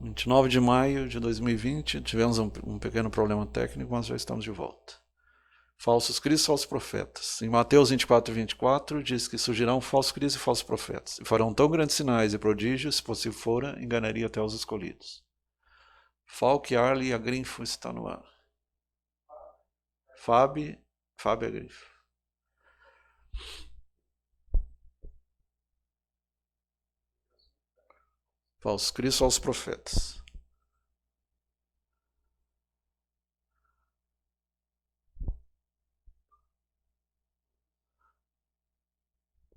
29 de maio de 2020, tivemos um pequeno problema técnico, mas já estamos de volta. Falsos cristos, falsos profetas. Em Mateus 24:24 diz que surgirão falsos cristos e falsos profetas, e farão tão grandes sinais e prodígios, se possível fora, enganaria até os escolhidos. Falk, Arley, a Grinfo está no ar. Fábio Agrifo. Falsos cristos, falsos profetas.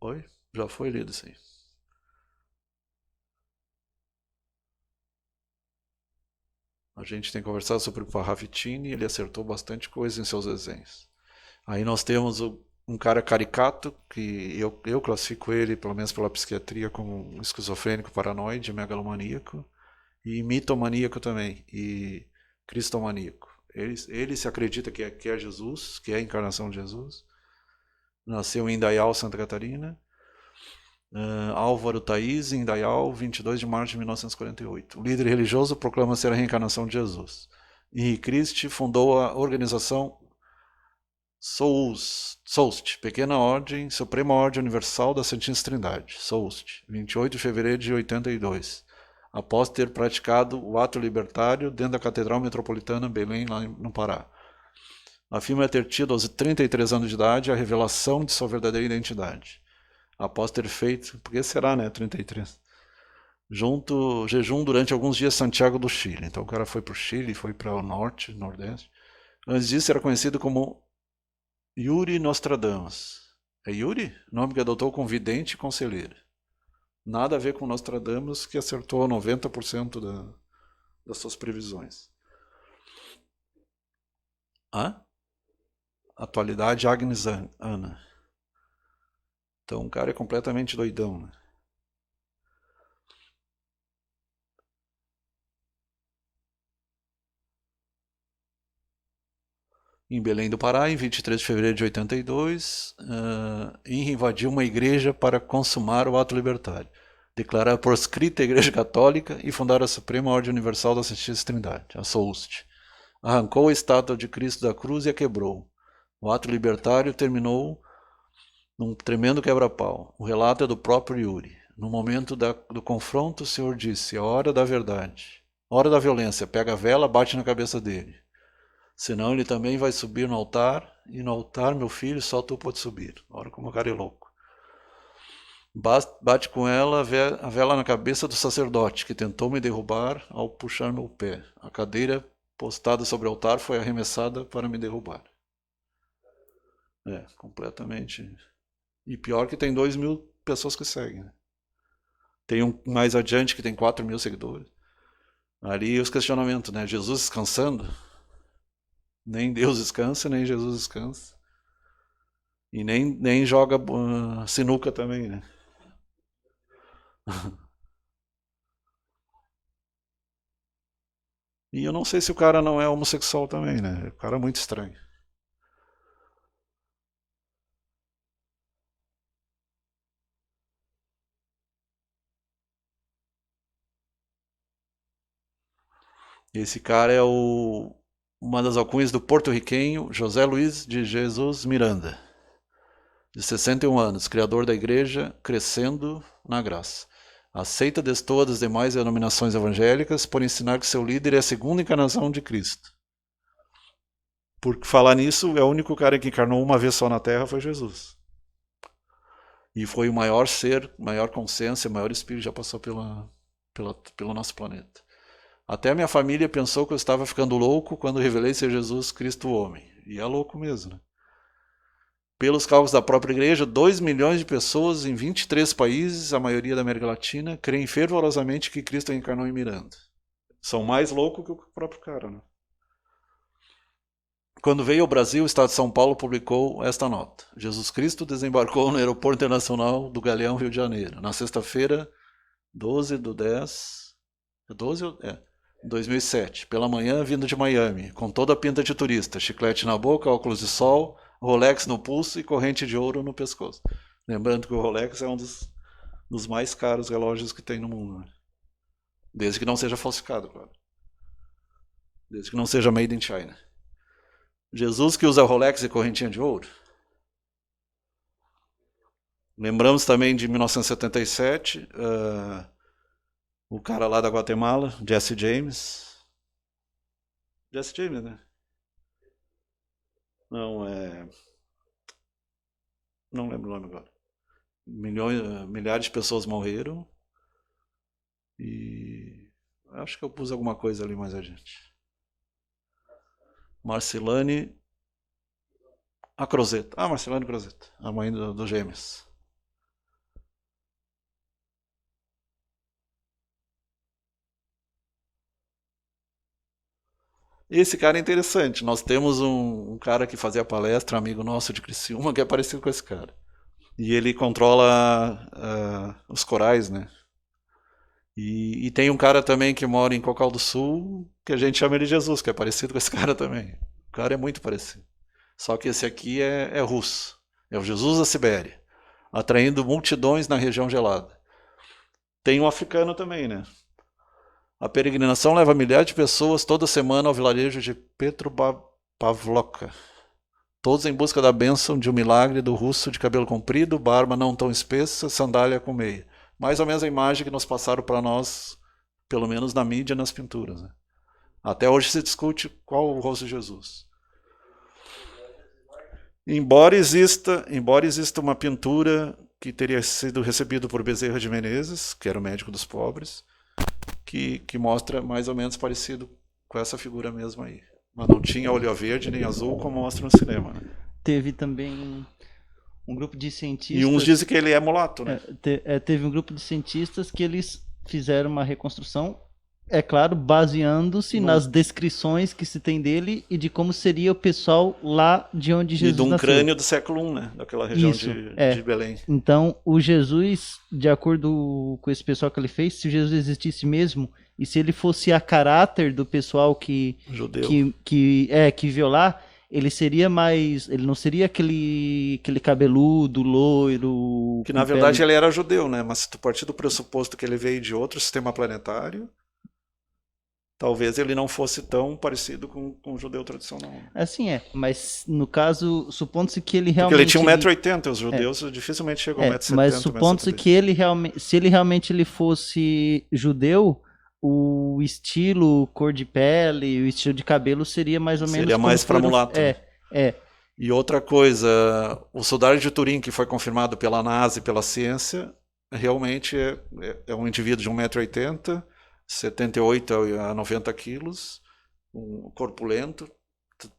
Oi? Já foi lido isso aí. A gente tem conversado sobre o Parravicini, ele acertou bastante coisa em seus desenhos. Aí nós temos um cara caricato, que eu classifico ele, pelo menos pela psiquiatria, como um esquizofrênico, paranoide, megalomaníaco, e mitomaníaco também, e cristomaníaco. Ele se acredita que é Jesus, que é a encarnação de Jesus. Nasceu em Indaial, Santa Catarina. Álvaro Thaís, em Indaial, 22 de março de 1948. O líder religioso proclama ser a reencarnação de Jesus. Henri Christ fundou a organização SOUST, Pequena Ordem, Suprema Ordem Universal da Santíssima Trindade, SOUST, 28 de fevereiro de 82, após ter praticado o ato libertário dentro da Catedral Metropolitana Belém, lá no Pará. Afirma ter tido aos 33 anos de idade a revelação de sua verdadeira identidade. Após ter feito, por que será, né, 33? Jejum durante alguns dias em Santiago do Chile. Então o cara foi para o Chile, foi para o norte, nordeste. Antes disso era conhecido como Yuri Nostradamus. É Yuri? Nome que adotou com vidente e conselheiro. Nada a ver com Nostradamus, que acertou 90% das suas previsões. Atualidade Agnes Ana. Então o cara é completamente doidão, né? Em Belém do Pará, em 23 de fevereiro de 82, Henri invadiu uma igreja para consumar o ato libertário, declarar proscrita a Igreja Católica e fundar a Suprema Ordem Universal da Santíssima Trindade, a SOUST. Arrancou a estátua de Cristo da cruz e a quebrou. O ato libertário terminou num tremendo quebra-pau. O relato é do próprio Yuri. No momento do confronto, o Senhor disse: a hora da verdade, a hora da violência, pega a vela, bate na cabeça dele. Senão ele também vai subir no altar, e no altar, meu filho, só tu pode subir. Olha como o cara é louco. Bate com ela a vela na cabeça do sacerdote, que tentou me derrubar ao puxar meu pé. A cadeira postada sobre o altar foi arremessada para me derrubar. Completamente. E pior que tem 2.000 pessoas que seguem. Né? Tem um mais adiante que tem 4.000 seguidores. Ali os questionamentos, né? Jesus descansando? Nem Deus descansa, nem Jesus descansa. E nem joga sinuca também, né? E eu não sei se o cara não é homossexual também, né? O cara é muito estranho. Esse cara é uma das alcunhas do porto-riquenho José Luiz de Jesus Miranda, de 61 anos, criador da igreja Crescendo na Graça. Aceita destoa das demais denominações evangélicas por ensinar que seu líder é a segunda encarnação de Cristo. Por falar nisso, é o único cara que encarnou uma vez só na Terra foi Jesus. E foi o maior ser, maior consciência, maior espírito que já passou pelo nosso planeta. Até a minha família pensou que eu estava ficando louco quando revelei ser Jesus Cristo o homem. E é louco mesmo, né? Pelos cálculos da própria igreja, 2 milhões de pessoas em 23 países, a maioria da América Latina, creem fervorosamente que Cristo encarnou em Miranda. São mais loucos que o próprio cara, né? Quando veio ao Brasil, o Estado de São Paulo publicou esta nota. Jesus Cristo desembarcou no Aeroporto Internacional do Galeão, Rio de Janeiro, na sexta-feira, 12 de 10... 2007, pela manhã, vindo de Miami, com toda a pinta de turista, chiclete na boca, óculos de sol, Rolex no pulso e corrente de ouro no pescoço. Lembrando que o Rolex é um dos mais caros relógios que tem no mundo. Né? Desde que não seja falsificado, claro. Desde que não seja made in China. Jesus que usa Rolex e correntinha de ouro. Lembramos também de 1977, o cara lá da Guatemala, Jesse James. Jesse James, né? Não, não lembro o nome agora. Milhares de pessoas morreram. E acho que eu pus alguma coisa ali mais adiante. Marcelane Crozeta. Marcelane Crozeta, a mãe do Gêmeos. Esse cara é interessante. Nós temos um cara que fazia palestra, amigo nosso de Criciúma, que é parecido com esse cara. E ele controla os corais, né? E tem um cara também que mora em Cocal do Sul, que a gente chama ele de Jesus, que é parecido com esse cara também. O cara é muito parecido. Só que esse aqui é russo. É o Jesus da Sibéria, atraindo multidões na região gelada. Tem um africano também, né? A peregrinação leva milhares de pessoas toda semana ao vilarejo de Petropavlovka. Todos em busca da bênção de um milagre do russo de cabelo comprido, barba não tão espessa, sandália com meia. Mais ou menos a imagem que nos passaram para nós, pelo menos na mídia e nas pinturas. Né? Até hoje se discute qual o rosto de Jesus. Embora exista uma pintura que teria sido recebida por Bezerra de Menezes, que era o médico dos pobres, que mostra mais ou menos parecido com essa figura mesmo aí. Mas não tinha olho verde nem azul como mostra no cinema. Né? Teve também um grupo de cientistas... E uns dizem que ele é mulato, né? Teve um grupo de cientistas que eles fizeram uma reconstrução, é claro, baseando-se nas descrições que se tem dele e de como seria o pessoal lá de onde Jesus nasceu. E de um crânio do século I, né? Daquela região de Belém. Então, o Jesus, de acordo com esse pessoal que ele fez, se Jesus existisse mesmo, e se ele fosse a caráter do pessoal que violar, ele seria mais... Ele não seria aquele cabeludo, loiro... Que na verdade ele era judeu, né? Mas se tu partir do pressuposto que ele veio de outro sistema planetário... Talvez ele não fosse tão parecido com o judeu tradicional. Assim mas no caso, supondo-se que ele realmente... Porque ele tinha 1,80 m, os judeus dificilmente chegam a 1,70 m. Mas supondo-se que se ele realmente fosse judeu, o estilo, cor de pele, o estilo de cabelo seria mais ou menos... Seria mais para mulato. É. E outra coisa, o soldado de Turim, que foi confirmado pela NASA e pela ciência, realmente é um indivíduo de 1,80 m, 78 a 90 quilos, um corpulento,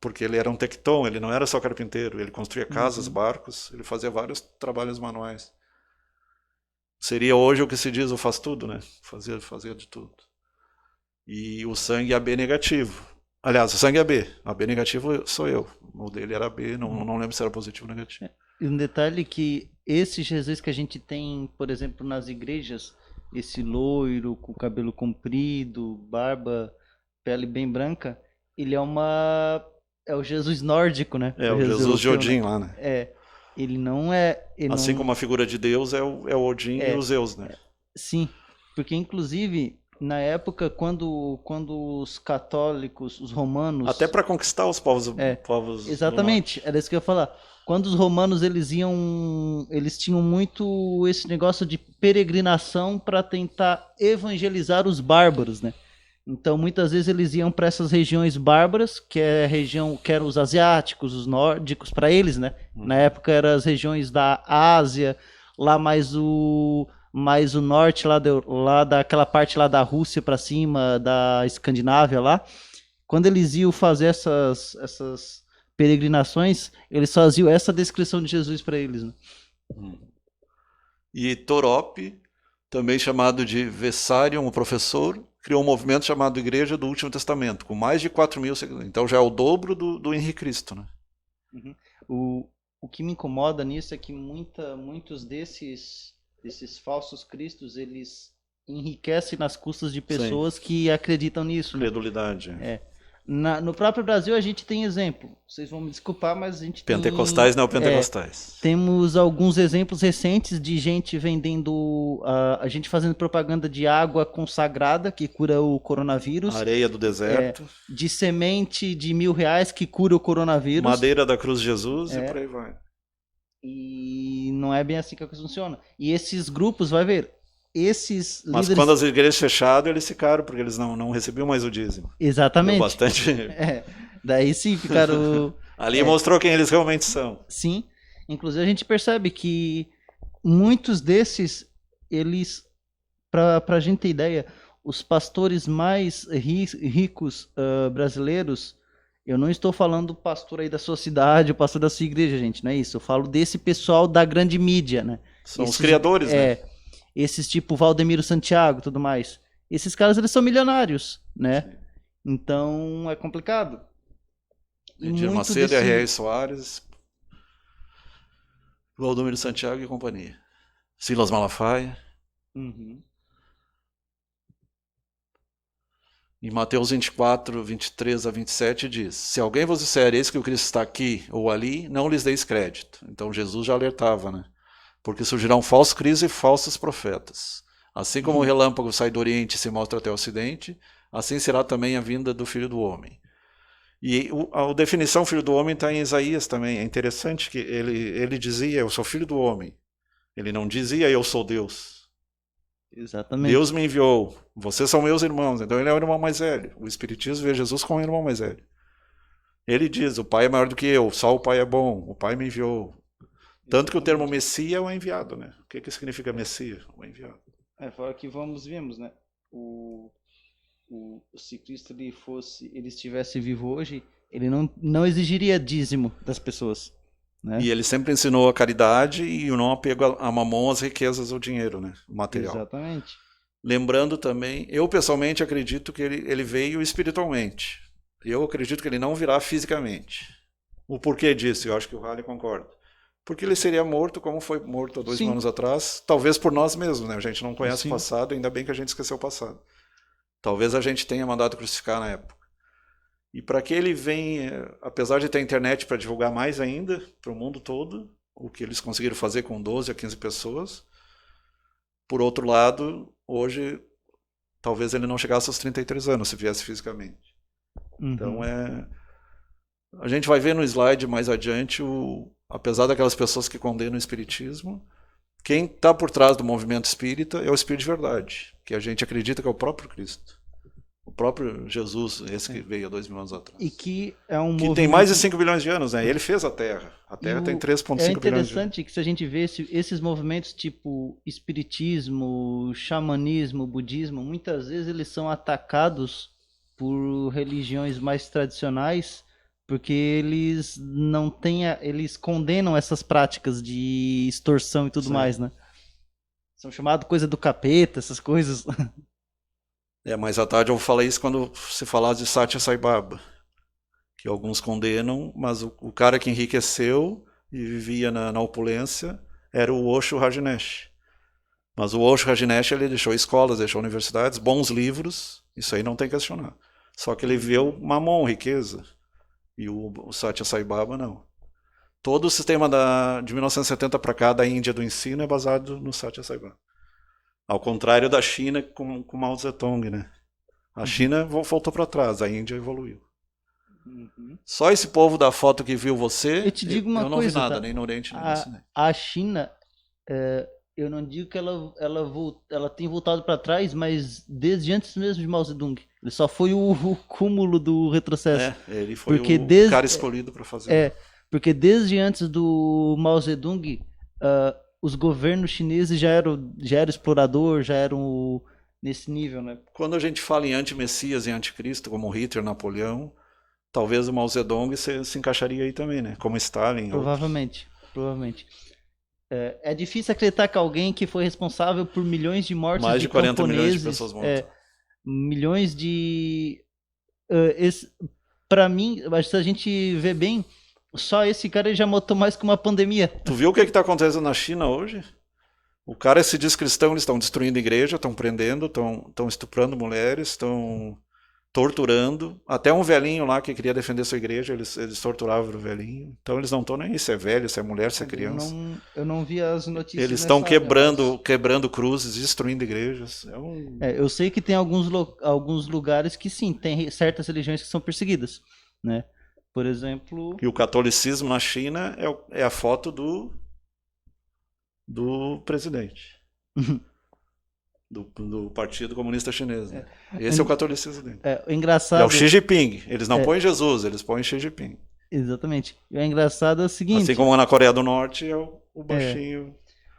porque ele era um tecton, ele não era só carpinteiro, ele construía casas, barcos, ele fazia vários trabalhos manuais. Seria hoje o que se diz o faz tudo, né? Fazia de tudo. E o sangue AB negativo. Aliás, o sangue AB. AB negativo sou eu. O dele era B, não lembro se era positivo ou negativo. E um detalhe que esse Jesus que a gente tem, por exemplo, nas igrejas, esse loiro, com cabelo comprido, barba, pele bem branca, ele é o Jesus nórdico, né? É o Jesus de Odin lá, né? Ele não é... Assim como a figura de Deus é o Odin e os Zeus, né? Sim, porque inclusive na época quando os católicos, os romanos... Até para conquistar os povos... Exatamente, era isso que eu ia falar. Quando os romanos eles tinham muito esse negócio de peregrinação para tentar evangelizar os bárbaros, né? Então muitas vezes eles iam para essas regiões bárbaras, que é a região que eram os asiáticos, os nórdicos, para eles, né? Na época eram as regiões da Ásia, lá mais o norte, lá daquela parte lá da Rússia para cima, da Escandinávia lá. Quando eles iam fazer essas peregrinações, eles faziam essa descrição de Jesus para eles. Né? E Torópe, também chamado de Vessarion, o professor, criou um movimento chamado Igreja do Último Testamento, com mais de 4.000 seguidores. Então já é o dobro do Henrique Cristo. Né? O que me incomoda nisso é que muitos desses falsos cristos, eles enriquecem nas custas de pessoas que acreditam nisso. Credulidade. Né? No próprio Brasil a gente tem exemplo. Vocês vão me desculpar, mas a gente Pentecostais não pentecostais. Temos alguns exemplos recentes de gente vendendo, a gente fazendo propaganda de água consagrada que cura o coronavírus. Areia do deserto. De semente de R$1.000 que cura o coronavírus. Madeira da cruz de Jesus e por aí vai. E não é bem assim que funciona. E esses grupos, vai ver, esses Mas líderes... quando as igrejas fecharam, eles ficaram, porque eles não recebiam mais o dízimo. Exatamente. Deu bastante... Daí sim ficaram... Ali mostrou quem eles realmente são. Sim. Inclusive a gente percebe que muitos desses, eles, para a gente ter ideia, os pastores mais ricos brasileiros, eu não estou falando do pastor aí da sua cidade, o pastor da sua igreja, gente, não é isso. Eu falo desse pessoal da grande mídia, né? São os criadores, né? Esses tipo Valdemiro Santiago e tudo mais. Esses caras, eles são milionários, né? Sim. Então, é complicado. Edir Macedo, R.R. Soares, Valdomiro Santiago e companhia. Silas Malafaia. Uhum. Em Mateus 24, 23 a 27 diz: se alguém vos disser, eis que o Cristo está aqui ou ali, não lhes deis crédito. Então Jesus já alertava, né? Porque surgirão falsos cristos e falsos profetas. Assim como o relâmpago sai do Oriente e se mostra até o Ocidente, assim será também a vinda do Filho do Homem. E a definição Filho do Homem está em Isaías também. É interessante que ele dizia, eu sou Filho do Homem. Ele não dizia, eu sou Deus. Exatamente. Deus me enviou, vocês são meus irmãos. Então ele é o irmão mais velho. O Espiritismo vê Jesus como o irmão mais velho. Ele diz, o Pai é maior do que eu, só o Pai é bom, o Pai me enviou. Tanto que o termo Messias é o enviado, né? O que significa Messias? O enviado. Fora que vimos, né? Se Cristo ele estivesse vivo hoje, ele não exigiria dízimo das pessoas. Né? E ele sempre ensinou a caridade e o não apego a mamon, as riquezas, ao dinheiro, né? O material. Exatamente. Lembrando também, eu pessoalmente acredito que ele veio espiritualmente. Eu acredito que ele não virá fisicamente. O porquê disso? Eu acho que o Halley concorda. Porque ele seria morto como foi morto há 2.000 anos atrás, talvez por nós mesmos, né? A gente não conhece o passado, ainda bem que a gente esqueceu o passado. Talvez a gente tenha mandado crucificar na época. E para que ele venha, apesar de ter internet para divulgar mais ainda para o mundo todo, o que eles conseguiram fazer com 12 a 15 pessoas, por outro lado, hoje, talvez ele não chegasse aos 33 anos, se viesse fisicamente. Uhum. Então, a gente vai ver no slide mais adiante, apesar daquelas pessoas que condenam o espiritismo, quem está por trás do movimento espírita é o Espírito de Verdade, que a gente acredita que é o próprio Cristo. O próprio Jesus, esse que veio há 2.000 anos atrás. E que é um que tem mais de 5 bilhões de anos, né? Ele fez a Terra. A Terra tem 3,5 bilhões de anos. É interessante que se a gente vê esses movimentos tipo espiritismo, xamanismo, budismo, muitas vezes eles são atacados por religiões mais tradicionais, porque eles não têm, eles condenam essas práticas de extorsão e tudo mais, né? São chamados coisa do capeta, essas coisas. Mais à tarde eu falei isso quando se falar de Satya Sai Baba, que alguns condenam, mas o cara que enriqueceu e vivia na opulência era o Osho Rajneesh. Mas o Osho Rajneesh, ele deixou escolas, deixou universidades, bons livros, isso aí não tem que questionar. Só que ele viu mamon, riqueza, e o Satya Sai Baba não. Todo o sistema de 1970 para cá da Índia do ensino é baseado no Satya Sai Baba. Ao contrário da China com Mao Zedong, né? A China voltou para trás, a Índia evoluiu. Uhum. Só esse povo da foto que viu você, eu te digo uma não coisa, vi nada, tá? nem no Oriente, nem no Ocidente. A China, eu não digo que ela tem voltado para trás, mas desde antes mesmo de Mao Zedong. Ele só foi o cúmulo do retrocesso. Ele foi o cara escolhido para fazer. Porque desde antes do Mao Zedong, os governos chineses já eram explorador, já eram nesse nível, né? Quando a gente fala em anti-messias e anticristo, como Hitler, Napoleão, talvez o Mao Zedong se encaixaria aí também, né? Como Stalin. Provavelmente. É difícil acreditar que alguém que foi responsável por milhões de mortes mais de 40 milhões de pessoas mortas. Milhões de... Para mim, se a gente vê bem, só esse cara ele já matou mais que uma pandemia. Tu viu o que está acontecendo na China hoje? O cara se diz cristão, eles estão destruindo a igreja, estão prendendo, estão estuprando mulheres, estão torturando. Até um velhinho lá que queria defender sua igreja, eles torturavam o velhinho. Então eles não estão nem aí se é velho, se é mulher, se é criança. Eu não vi as notícias. Eles estão nessa área, quebrando cruzes, destruindo igrejas. eu sei que tem alguns lugares que sim, tem certas religiões que são perseguidas, né? Por exemplo... E o catolicismo na China é a foto do presidente. Do Partido Comunista Chinês. Né? Esse é o catolicismo dele. O engraçado... É o Xi Jinping. Eles não põem Jesus, eles põem Xi Jinping. Exatamente. E o engraçado é o seguinte... Assim como na Coreia do Norte é o baixinho...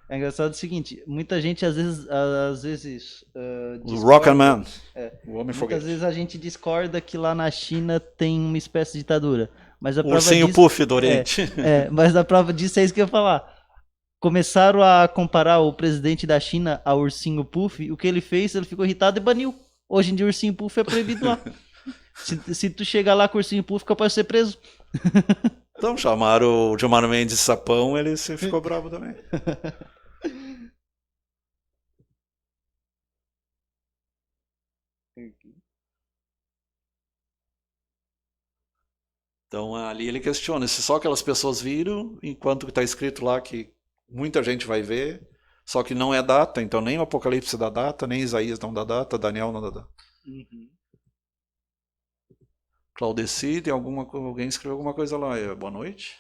É engraçado o seguinte, muita gente às vezes o Rocketman, o homem muitas foguete. vezes a gente discorda que lá na China tem uma espécie de ditadura. Mas a O prova ursinho disso, Puff do Oriente. mas a prova disso é isso que eu ia falar. Começaram a comparar o presidente da China ao ursinho Puff, o que ele fez, ele ficou irritado e baniu. Hoje em dia o ursinho Puff é proibido lá. se tu chegar lá com o ursinho Puff, capaz de ser preso. Então chamaram o Gilmar Mendes de sapão, ele ficou bravo também. Então ali ele questiona se só aquelas pessoas viram, enquanto que está escrito lá que muita gente vai ver, só que não é data, então nem o Apocalipse dá data, nem Isaías não dá data, Daniel não dá data. Claudeci, alguém escreveu alguma coisa lá. Boa noite.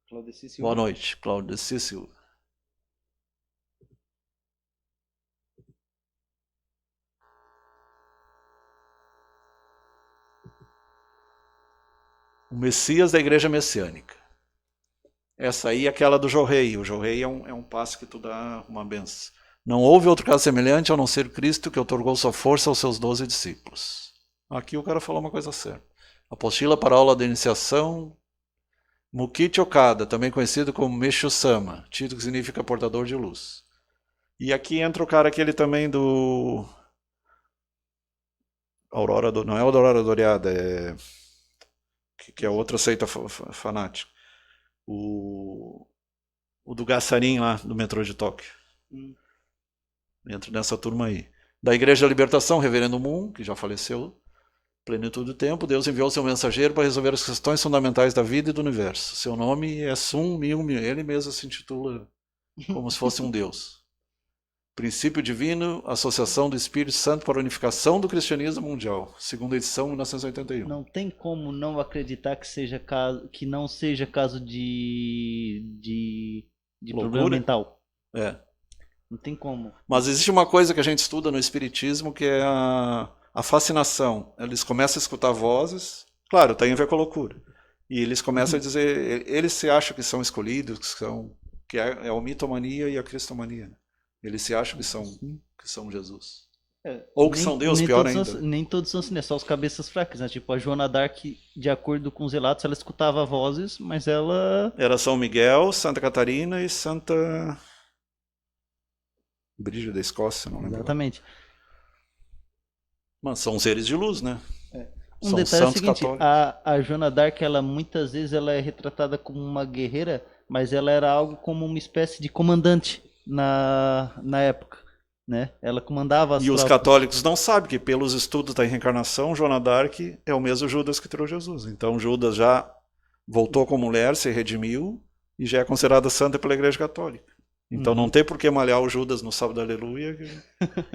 Claudeci Silva. Boa noite, Claudeci Silva. O Messias da Igreja Messiânica. Essa aí é aquela do Jorrei. O Jorrei é um passo que tu dá uma benção. Não houve outro caso semelhante a não ser Cristo que otorgou sua força aos seus 12 discípulos. Aqui o cara falou uma coisa certa. Apostila para a aula de iniciação, Mukichi Okada, também conhecido como Meshu-sama, título que significa portador de luz. E aqui entra o cara aquele também do... Não é Aurora Doreada, que é outra seita fanática. O do Gassarin lá, do metrô de Tóquio. Entra nessa turma aí. Da Igreja da Libertação, Reverendo Moon, que já faleceu, plenitude do tempo, Deus enviou seu mensageiro para resolver as questões fundamentais da vida e do universo. Seu nome é Sun Myung Moon. Ele mesmo se intitula como se fosse um Deus. Princípio Divino, Associação do Espírito Santo para a Unificação do Cristianismo Mundial. Segunda edição, 1981. Não tem como não acreditar que não seja caso de problema mental. Não tem como. Mas existe uma coisa que a gente estuda no Espiritismo que é a fascinação. Eles começam a escutar vozes, claro, tem a ver com a loucura. E eles começam a dizer, eles se acham que são escolhidos, que é a mitomania e a cristomania. Eles se acham que são Jesus. Ou que são Deus, pior ainda. Nem todos são assim, né? Só os cabeças fracas, né? Tipo, a Joana Dark, de acordo com os relatos, ela escutava vozes, mas ela... Era São Miguel, Santa Catarina e Santa... Brígida da Escócia, não lembro. Exatamente. Mas são seres de luz, né? Um detalhe é o seguinte, a Joana Dark, ela muitas vezes ela é retratada como uma guerreira, mas ela era algo como uma espécie de comandante na época, né? Ela comandava as tropas. Os católicos não sabem que pelos estudos da reencarnação, Joana Dark é o mesmo Judas que trouxe Jesus. Então Judas já voltou como mulher, se redimiu e já é considerada santa pela Igreja Católica. Então não tem por que malhar o Judas no sábado aleluia,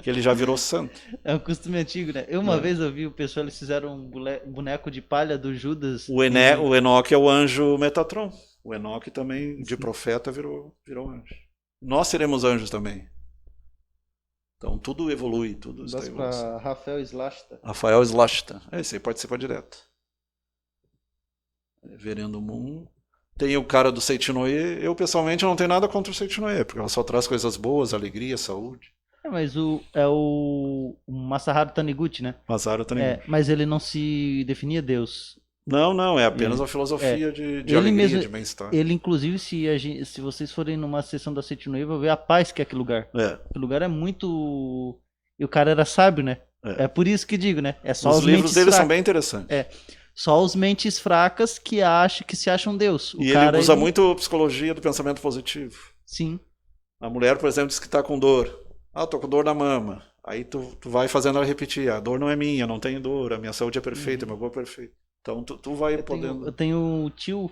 que ele já virou santo. É um costume antigo, né? Uma vez eu vi o pessoal, eles fizeram um boneco de palha do Judas. O Enoque é o anjo Metatron. O Enoque também, de profeta, virou anjo. Nós seremos anjos também. Então tudo evolui, tudo está evoluindo. Rafael Slashta. Rafael Slashta. Esse aí participa direto. Reverendo Moon. Tem o cara do Seitinoye. Eu, pessoalmente, não tenho nada contra o Seitinoye, porque ela só traz coisas boas, alegria, saúde. Mas o Masaharu Taniguchi, né? Masaharu Taniguchi. Mas ele não se definia Deus. Não, é apenas uma filosofia de alegria, mesmo, de bem-estar. Ele, inclusive, se vocês forem numa sessão da Seitinoye, vão ver a paz que é aquele lugar. Aquele lugar é muito... E o cara era sábio, né? É por isso que digo, né? É só os livros dele são bem interessantes. Só os mentes fracas que se acham Deus. E ele usa muito a psicologia do pensamento positivo. Sim. A mulher, por exemplo, diz que está com dor. Tô com dor na mama. Aí tu vai fazendo ela repetir. A dor não é minha, não tenho dor. A minha saúde é perfeita, meu corpo é perfeito. Então tu vai podendo... Eu tenho o tio,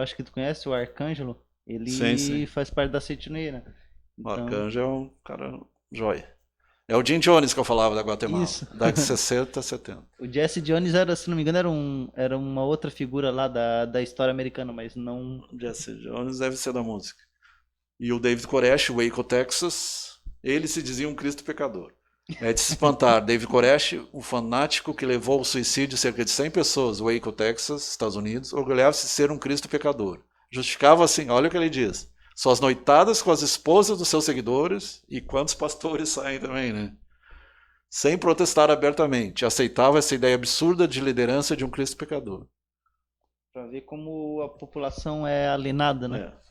acho que tu conhece, o Arcângelo. Sim, Ele sim. faz parte da Ceitineira. O Então, Arcanjo é um cara joia. É o Jim Jones que eu falava da Guatemala. isso. Da 60 a 70. O Jesse Jones era, se não me engano, era uma outra figura lá da história americana, mas não. Jesse Jones deve ser da música. E o David Koresh, Waco, Texas, ele se dizia um Cristo pecador. É de se espantar. David Koresh, o fanático que levou ao suicídio cerca de 100 pessoas, Waco, Texas, Estados Unidos, orgulhava-se de ser um Cristo pecador. Justificava assim, olha o que ele diz. Suas noitadas com as esposas dos seus seguidores, e quantos pastores saem também, né? Sem protestar abertamente. Aceitava essa ideia absurda de liderança de um Cristo pecador. Pra ver como a população é alienada, né? É.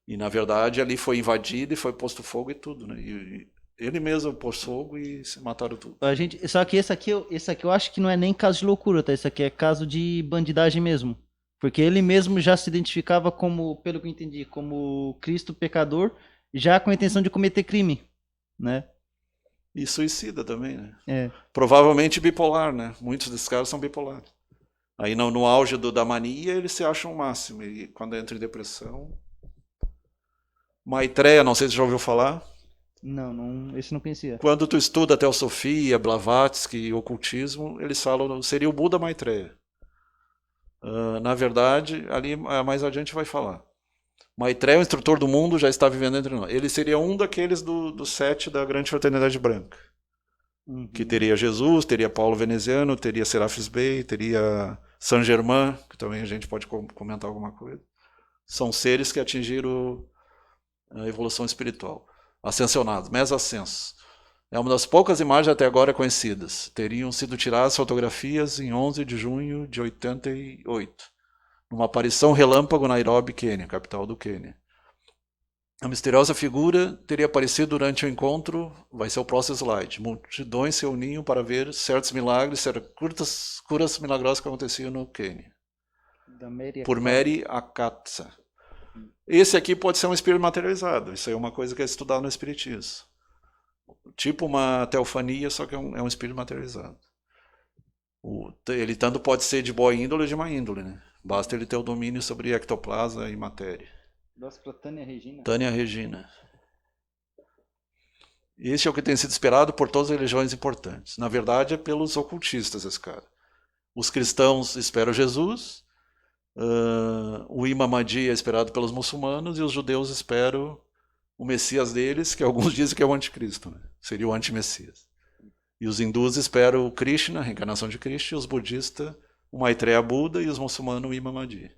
E na verdade ali foi invadido e foi posto fogo e tudo, né? E ele mesmo pôs fogo e se mataram tudo. Só que esse aqui eu acho que não é nem caso de loucura, tá? Esse aqui é caso de bandidagem mesmo. Porque ele mesmo já se identificava como, pelo que eu entendi, como Cristo pecador, já com a intenção de cometer crime, né? E suicida também, né? É. Provavelmente bipolar, né? Muitos desses caras são bipolares. Aí no auge da mania eles se acham o máximo. E quando entra em depressão... Maitreya, não sei se já ouviu falar. Não, esse não conhecia. Quando tu estuda Teosofia, Blavatsky e ocultismo, eles falam, seria o Buda Maitreya. Na verdade, ali mais adiante vai falar. Maitreya, o instrutor do mundo, já está vivendo entre nós. Ele seria um daqueles do sete da Grande Fraternidade Branca. Uhum. Que teria Jesus, teria Paulo Veneziano, teria Serafis Bey, teria Saint Germain, que também a gente pode comentar alguma coisa. São seres que atingiram a evolução espiritual. Ascensionados, mesascensos. É uma das poucas imagens até agora conhecidas. Teriam sido tiradas fotografias em 11 de junho de 88, numa aparição relâmpago na Nairobi, Quênia, capital do Quênia. A misteriosa figura teria aparecido durante o encontro, vai ser o próximo slide. Multidões se uniam para ver certos milagres, certas curas milagrosas que aconteciam no Quênia. Por Mary Akatsa. Esse aqui pode ser um espírito materializado. Isso aí é uma coisa que é estudada no espiritismo. Tipo uma teofania, só que é um espírito materializado. Ele tanto pode ser de boa índole ou de má índole, né? Basta ele ter o domínio sobre ectoplasma e matéria. Nossa, para Tânia Regina. Tânia Regina. Esse é o que tem sido esperado por todas as religiões importantes. Na verdade, é pelos ocultistas esse cara. Os cristãos esperam Jesus, o Imam Mahdi é esperado pelos muçulmanos e os judeus esperam o Messias deles, que alguns dizem que é o anticristo, né? Seria o antimessias. E os hindus esperam o Krishna, a reencarnação de Krishna, e os budistas o Maitreya Buda e os muçulmanos o Imam Mahdi.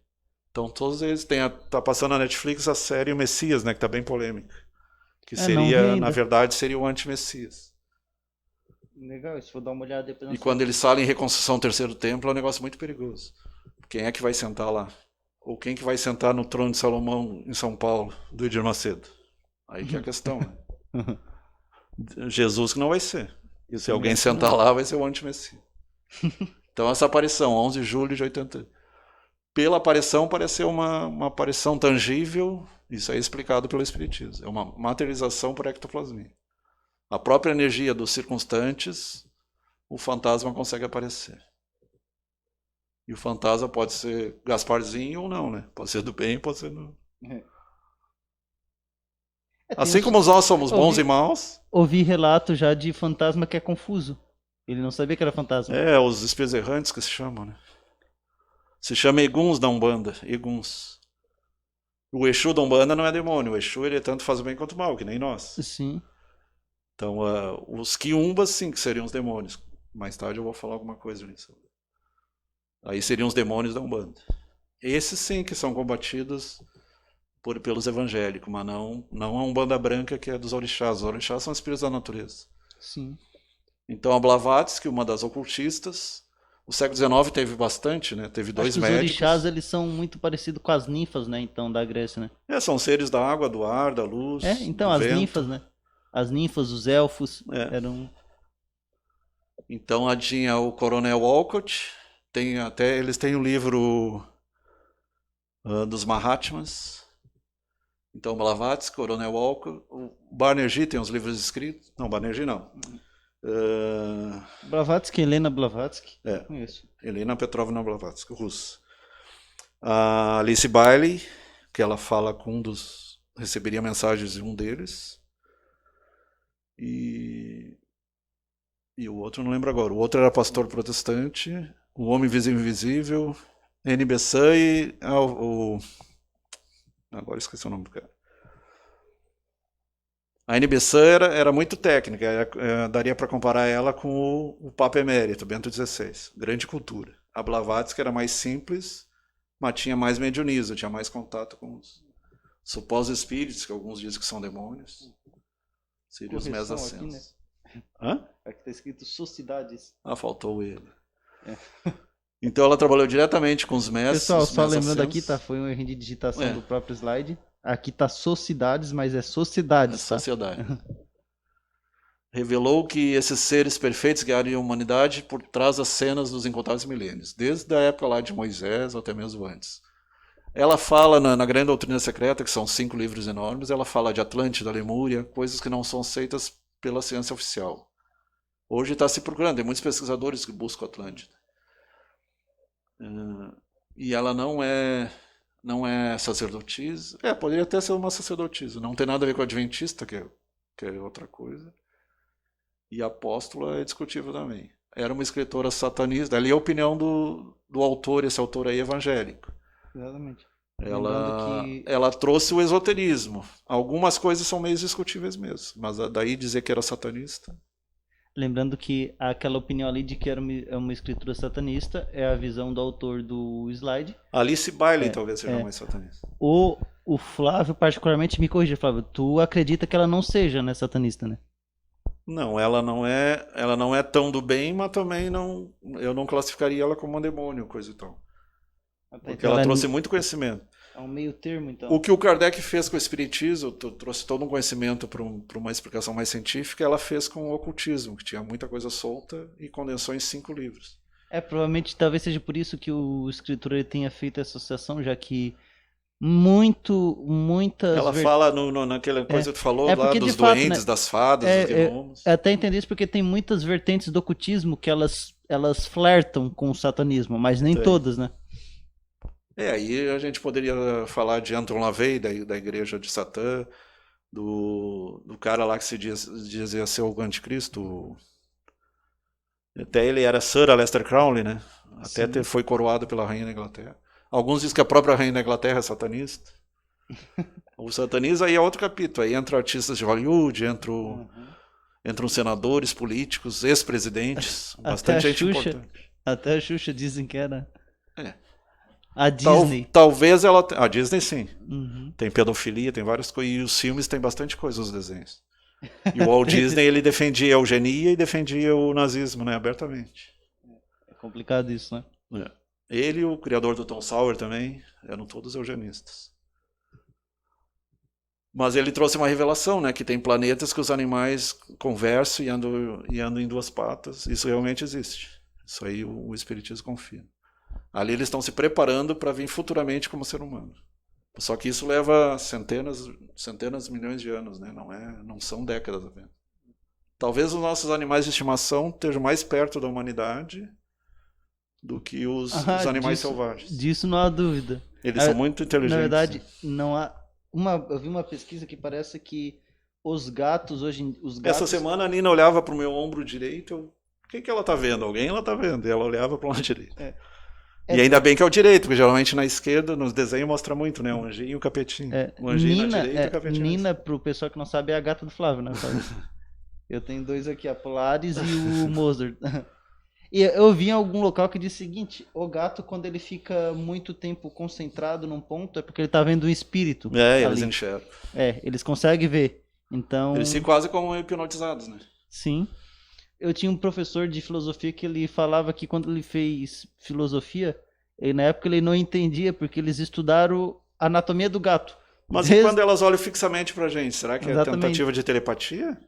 Então todos eles tá passando na Netflix a série O Messias, né, que tá bem polêmica. Que seria, na verdade, seria o anti-Messias. Legal, isso vou dar uma olhada depois. E quando eles falam em reconstrução do terceiro templo, é um negócio muito perigoso. Quem é que vai sentar lá? Ou quem que vai sentar no trono de Salomão em São Paulo, do Edir Macedo? Aí que é a questão, né? Jesus que não vai ser. E se alguém sentar lá, vai ser o anti-Messias. Então essa aparição, 11 de julho de 80. Pela aparição, parece ser uma aparição tangível. Isso é explicado pelo Espiritismo. É uma materialização por ectoplasmia. A própria energia dos circunstantes, o fantasma consegue aparecer. E o fantasma pode ser Gasparzinho ou não, né? Pode ser do bem, pode ser do... Assim como nós somos bons e maus... Ouvi relato já de fantasma que é confuso. Ele não sabia que era fantasma. É, os espíritos errantes que se chamam, né? Se chama Eguns da Umbanda. Eguns. O Exu da Umbanda não é demônio. O Exu ele tanto faz o bem quanto o mal, que nem nós. Sim. Então, os quiumbas, sim, que seriam os demônios. Mais tarde eu vou falar alguma coisa nisso. Aí seriam os demônios da Umbanda. Esses, sim, que são combatidos pelos evangélicos, mas não a Umbanda branca, que é dos orixás. Os orixás são espíritos da natureza. Sim. Então, a Blavatsky, uma das ocultistas... O século XIX teve bastante, né? Teve dois médicos. Os orixás, eles são muito parecidos com as ninfas, né? Então, da Grécia, né? São seres da água, do ar, da luz. Então, as ninfas, né? As ninfas, os elfos eram... Então, tinha o Coronel Walcott. Eles têm o livro dos Mahatmas. Então, Blavatsky, Coronel Walcott. Banerjee tem os livros escritos. Não, Banerjee não. Blavatsky, Helena Blavatsky. É. Conheço. Helena Petrovna Blavatsky, russa. A Alice Bailey, que ela fala com um dos... receberia mensagens de um deles. E o outro não lembro agora. O outro era pastor protestante. O Homem Invisível. N.B. Sui. Agora esqueci o nome do cara. A N.B. Sui era muito técnica. Daria para comparar ela com o Papa Emérito, Bento XVI. Grande cultura. A Blavatsky era mais simples, mas tinha mais mediunismo, tinha mais contato com os supostos espíritos, que alguns dizem que são demônios. Seriam os mais ascensos. Né? Hã? Aqui está escrito sociedades. Faltou ele. Então ela trabalhou diretamente com os mestres. Pessoal, só lembrando aqui, tá? Foi um erro de digitação do próprio slide. Aqui tá sociedades, mas é sociedades. Tá? Sociedade. Revelou que esses seres perfeitos guiariam a humanidade por trás das cenas dos incontáveis milênios, desde a época lá de Moisés até mesmo antes. Ela fala na Grande Doutrina Secreta, que são 5 livros enormes, ela fala de Atlântida, Lemúria, coisas que não são aceitas pela ciência oficial. Hoje está se procurando, tem muitos pesquisadores que buscam Atlântida. E ela não é sacerdotisa. Poderia até ser uma sacerdotisa. Não tem nada a ver com a adventista, que é outra coisa. E a apóstola é discutível também. Era uma escritora satanista. Ali é a opinião do autor, esse autor aí evangélico. Exatamente. Ela trouxe o esoterismo. Algumas coisas são meio discutíveis mesmo. Mas daí dizer que era satanista... Lembrando que aquela opinião ali de que era uma escritura satanista é a visão do autor do slide. Alice Bailey talvez seja mais satanista. O Flávio, particularmente, me corrija, Flávio, tu acredita que ela não seja, né, satanista, né? Não, ela não é tão do bem, mas também não, eu não classificaria ela como um demônio, coisa e tal. Porque ela trouxe muito conhecimento. É um meio termo, então. O que o Kardec fez com o espiritismo, trouxe todo um conhecimento para uma explicação mais científica, ela fez com o ocultismo, que tinha muita coisa solta e condensou em 5 livros. Provavelmente, talvez seja por isso que o escritor ele tenha feito essa associação, já que muitas... Ela fala naquela coisa que tu falou lá, dos doentes, né? Das fadas, dos gnomos. Até entender isso porque tem muitas vertentes do ocultismo que elas flertam com o satanismo, mas nem todas, né? Aí a gente poderia falar de Anton LaVey, da igreja de Satã, do cara lá que se dizia ser o anticristo. Até ele era Sir Aleister Crowley, né? Até foi coroado pela rainha da Inglaterra. Alguns dizem que a própria rainha da Inglaterra é satanista. O satanismo aí é outro capítulo. Aí entra artistas de Hollywood, entram senadores, políticos, ex-presidentes, bastante gente importante. Até a Xuxa dizem que era... A Disney. Talvez ela... A Disney, sim. Tem pedofilia, tem várias coisas. E os filmes tem bastante coisa nos desenhos. E o Walt Disney, ele defendia a eugenia e defendia o nazismo, né? Abertamente. É complicado isso, né? Ele e o criador do Tom Sawyer também eram todos eugenistas. Mas ele trouxe uma revelação, né? Que tem planetas que os animais conversam e andam em 2 patas. Isso realmente existe. Isso aí o espiritismo confirma. Ali eles estão se preparando para vir futuramente como ser humano. Só que isso leva centenas de milhões de anos, né? Não são décadas apenas. Talvez os nossos animais de estimação estejam mais perto da humanidade do que os animais selvagens. Disso não há dúvida. Eles são muito inteligentes. Na verdade, não há... Eu vi uma pesquisa que parece que os gatos hoje... Essa semana a Nina olhava para o meu ombro direito. O que ela está vendo? Alguém ela está vendo. E ela olhava para o lado direito. E ainda bem que é o direito, porque geralmente na esquerda, nos desenhos, mostra muito, né? O anjinho e o capetinho. O anjinho na direita e o capetinho. Nina, pro pessoal que não sabe, é a gata do Flávio, né? Eu tenho 2 aqui, a Polaris e o Mozart. E eu vi em algum local que diz o seguinte: o gato, quando ele fica muito tempo concentrado num ponto, é porque ele tá vendo um espírito. Eles enxergam. Eles conseguem ver. Então... Eles ficam quase como hipnotizados, né? Sim. Eu tinha um professor de filosofia que ele falava que quando ele fez filosofia, na época ele não entendia, porque eles estudaram a anatomia do gato. Mas e quando elas olham fixamente pra gente? Será que é tentativa de telepatia?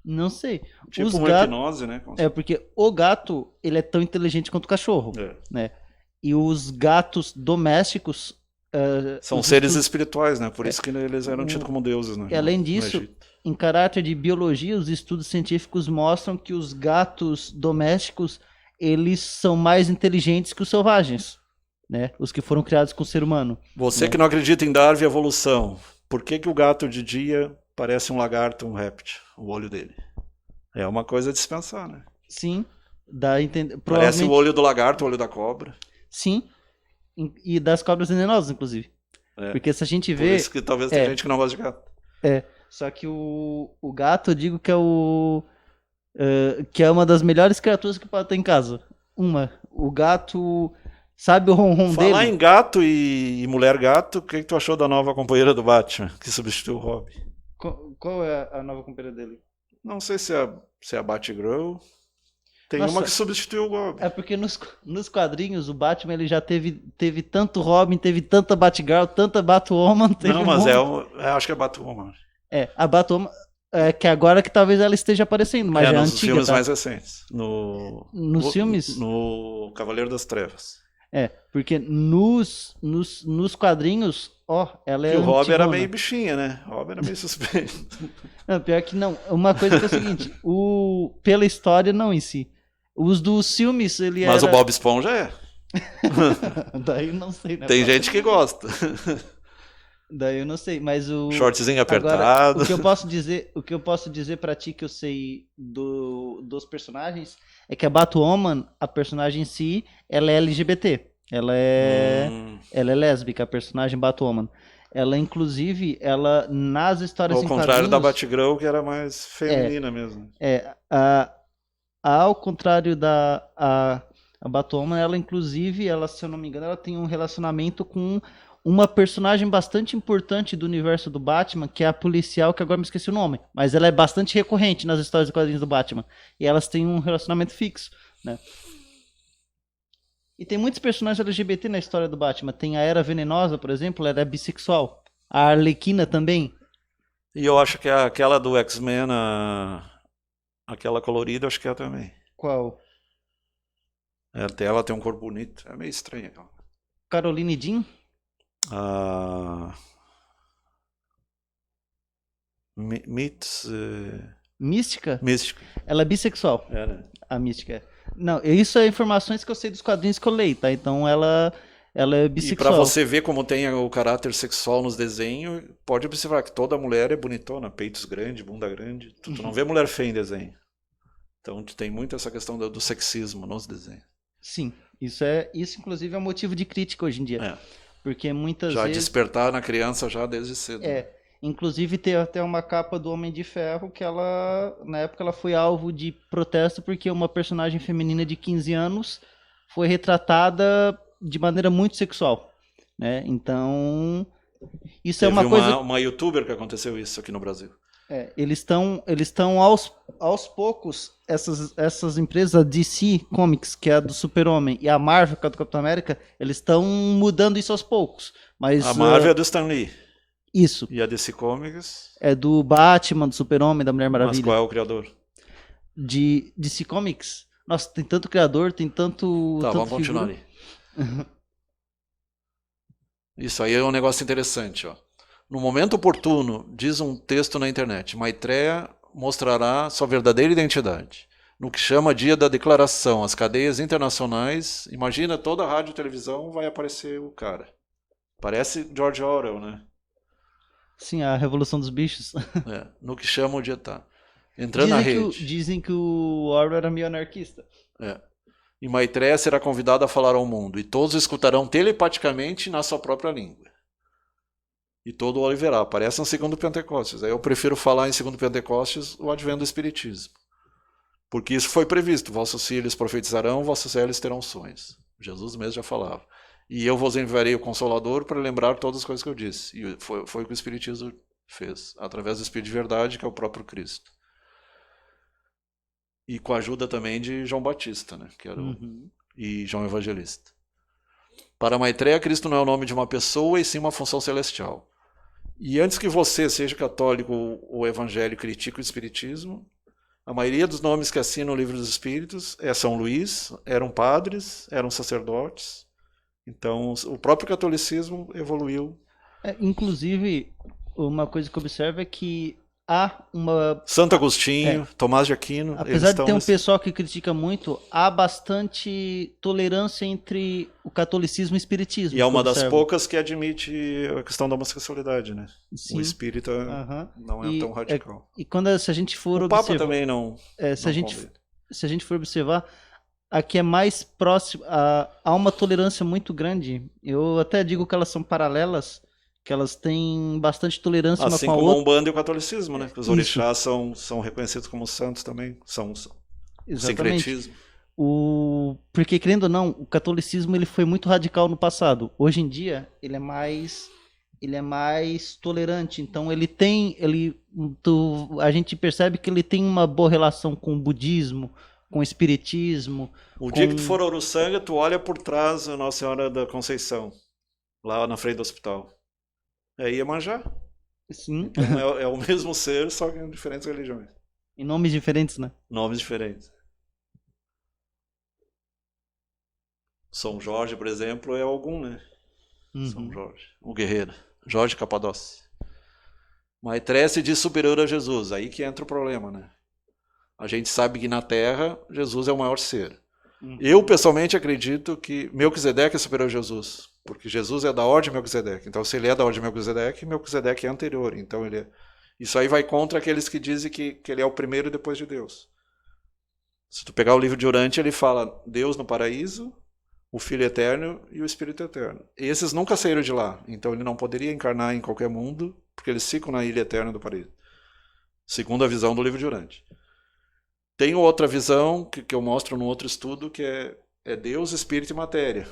Não sei. Tipo uma hipnose, né? Porque o gato, ele é tão inteligente quanto o cachorro, né? E os gatos domésticos... são seres espirituais, né? Por isso que eles eram tidos como deuses, né? Além disso, em caráter de biologia, os estudos científicos mostram que os gatos domésticos, eles são mais inteligentes que os selvagens, né? Os que foram criados com o ser humano. Você né? que não acredita em Darwin e evolução, por que que o gato de dia parece um lagarto, um réptil, o olho dele? É uma coisa de se pensar, né? Sim, dá a entender. Parece o olho do lagarto, o olho da cobra. Sim, e das cobras venenosas, inclusive. É. Porque se a gente Por vê... isso que talvez tem gente que não gosta de gato. Só que o gato, eu digo que é que é uma das melhores criaturas que pode ter em casa. O gato, sabe o ronron Falar dele? em gato e mulher gato, o que tu achou da nova companheira do Batman, que substituiu o Robin? Qual é a nova companheira dele? Não sei se é a Batgirl. Tem Nossa, uma que substituiu o Robin. É porque nos quadrinhos o Batman ele já teve tanto Robin, teve tanta Batgirl, tanta Batwoman. Não, mas acho que é Batwoman. A Batwoman, que agora que talvez ela esteja aparecendo, mas já é nos antiga. filmes tá? mais recentes. Nos filmes? No Cavaleiro das Trevas. Porque nos quadrinhos, ela é Que o Robin era antigona. meio bichinha, né? O Robin era meio suspeito. Não, pior que não. Uma coisa que é o seguinte, pela história não em si. Os dos filmes, ele Mas era... o Bob Esponja é. Daí eu não sei, né? Tem gente que gosta. Daí eu não sei, mas o... Shortzinho apertado. Agora, o que eu posso dizer pra ti que eu sei dos personagens é que a Batwoman, a personagem em si, ela é LGBT. Ela é lésbica, a personagem Batwoman. Ela, inclusive, nas histórias Ao em contrário da quadrinhos... Batgirl, que era mais feminina mesmo. Ao contrário a Batwoman, ela, inclusive, se eu não me engano, ela tem um relacionamento com uma personagem bastante importante do universo do Batman, que é a policial, que agora me esqueci o nome, mas ela é bastante recorrente nas histórias de quadrinhos do Batman. E elas têm um relacionamento fixo, né? E tem muitos personagens LGBT na história do Batman. Tem a Era Venenosa, por exemplo, ela é bissexual. A Arlequina também. E eu acho que aquela do X-Men, aquela colorida, acho que é também. Qual? Até ela tem um corpo bonito. É meio estranha. Caroline Jean? Mística? Mística. Ela é bissexual. Né? A Mística. Não, isso é informações que eu sei dos quadrinhos que eu leio, tá? Então ela é bissexual. E pra você ver como tem o caráter sexual nos desenhos, pode observar que toda mulher é bonitona, peitos grandes, bunda grande. Tu não vê mulher feia em desenho. Então tem muito essa questão do sexismo nos desenhos. Sim, isso inclusive é um motivo de crítica hoje em dia. Porque muitas vezes... Já despertar na criança já desde cedo. Inclusive tem até uma capa do Homem de Ferro que na época ela foi alvo de protesto porque uma personagem feminina de 15 anos foi retratada de maneira muito sexual, né? Então, isso Teve é uma coisa... uma youtuber que aconteceu isso aqui no Brasil. Eles estão aos poucos, essas empresas, a DC Comics, que é a do Super-Homem, e a Marvel, que é a do Capitão América, eles estão mudando isso aos poucos. Mas, a Marvel é do Stan Lee. Isso. E a DC Comics? É do Batman, do Super-Homem, da Mulher Maravilha. Mas qual é o criador? De DC Comics? Nossa, tem tanto criador, tem tanto... Tá, tanto vamos continuar ali. Isso aí é um negócio interessante, ó. No momento oportuno, diz um texto na internet, Maitreya mostrará sua verdadeira identidade. No que chama Dia da Declaração, as cadeias internacionais, imagina toda a rádio e televisão vai aparecer o cara. Parece George Orwell, né? Sim, a Revolução dos Bichos. No que chama o dia tá. Entrando na rede. Dizem que o Orwell era meio anarquista. E Maitreya será convidado a falar ao mundo, e todos escutarão telepaticamente na sua própria língua. E todo o ouvirá. Parece um segundo Pentecostes. Aí eu prefiro falar em segundo Pentecostes o advento do Espiritismo. Porque isso foi previsto. Vossos filhos profetizarão, vossos velhos terão sonhos. Jesus mesmo já falava. E eu vos enviarei o Consolador para lembrar todas as coisas que eu disse. E foi o que o Espiritismo fez. Através do Espírito de Verdade, que é o próprio Cristo. E com a ajuda também de João Batista, né? Que era e João Evangelista. Para Maitreya, Cristo não é o nome de uma pessoa, e sim uma função celestial. E antes que você, seja católico ou evangélico, critique o Espiritismo, a maioria dos nomes que assinam o Livro dos Espíritos é São Luís, eram padres, eram sacerdotes. Então, o próprio catolicismo evoluiu. Inclusive, uma coisa que eu observo é que há uma... Santo Agostinho, Tomás de Aquino, eles Apesar de estão ter um nesse... pessoal que critica muito, há bastante tolerância entre o catolicismo e o espiritismo. E é uma que das observa. poucas que admite a questão da homossexualidade, né? Sim. O espírita Aham. não é tão radical. E quando se a gente for O Papa observar, também não. se a não gente for observar, aqui é mais próximo, há uma tolerância muito grande. Eu até digo que elas são paralelas, que elas têm bastante tolerância uma assim com a como a outra. Umbanda e o catolicismo, né? Os Isso. orixás são reconhecidos como santos também. São Exatamente. sincretismo. Porque, querendo ou não, o catolicismo ele foi muito radical no passado. Hoje em dia, ele é mais tolerante. Então, a gente percebe que ele tem uma boa relação com o budismo, com o espiritismo. O dia que tu for a Uruçanga, tu olha por trás a Nossa Senhora da Conceição, lá na frente do hospital. É Iemanjá. Sim. Então é o mesmo ser, só que em diferentes religiões. Em nomes diferentes, né? Nomes diferentes. São Jorge, por exemplo, é algum, né? Uhum. São Jorge, o guerreiro. Jorge Capadócio. Maitreya se diz superior a Jesus. Aí que entra o problema, né? A gente sabe que na Terra, Jesus é o maior ser. Uhum. Eu, pessoalmente, acredito que Melquisedeque é superior a Jesus. Porque Jesus é da ordem de Melquisedeque. Então, se ele é da ordem de Melquisedeque, Melquisedeque é anterior. Então, ele é... Isso aí vai contra aqueles que dizem que ele é o primeiro depois de Deus. Se tu pegar o livro de Urante, ele fala Deus no paraíso, o Filho Eterno e o Espírito Eterno. Esses nunca saíram de lá. Então, ele não poderia encarnar em qualquer mundo, porque eles ficam na ilha eterna do paraíso. Segundo a visão do livro de Urante. Tem outra visão que eu mostro num outro estudo, que é Deus, Espírito e Matéria.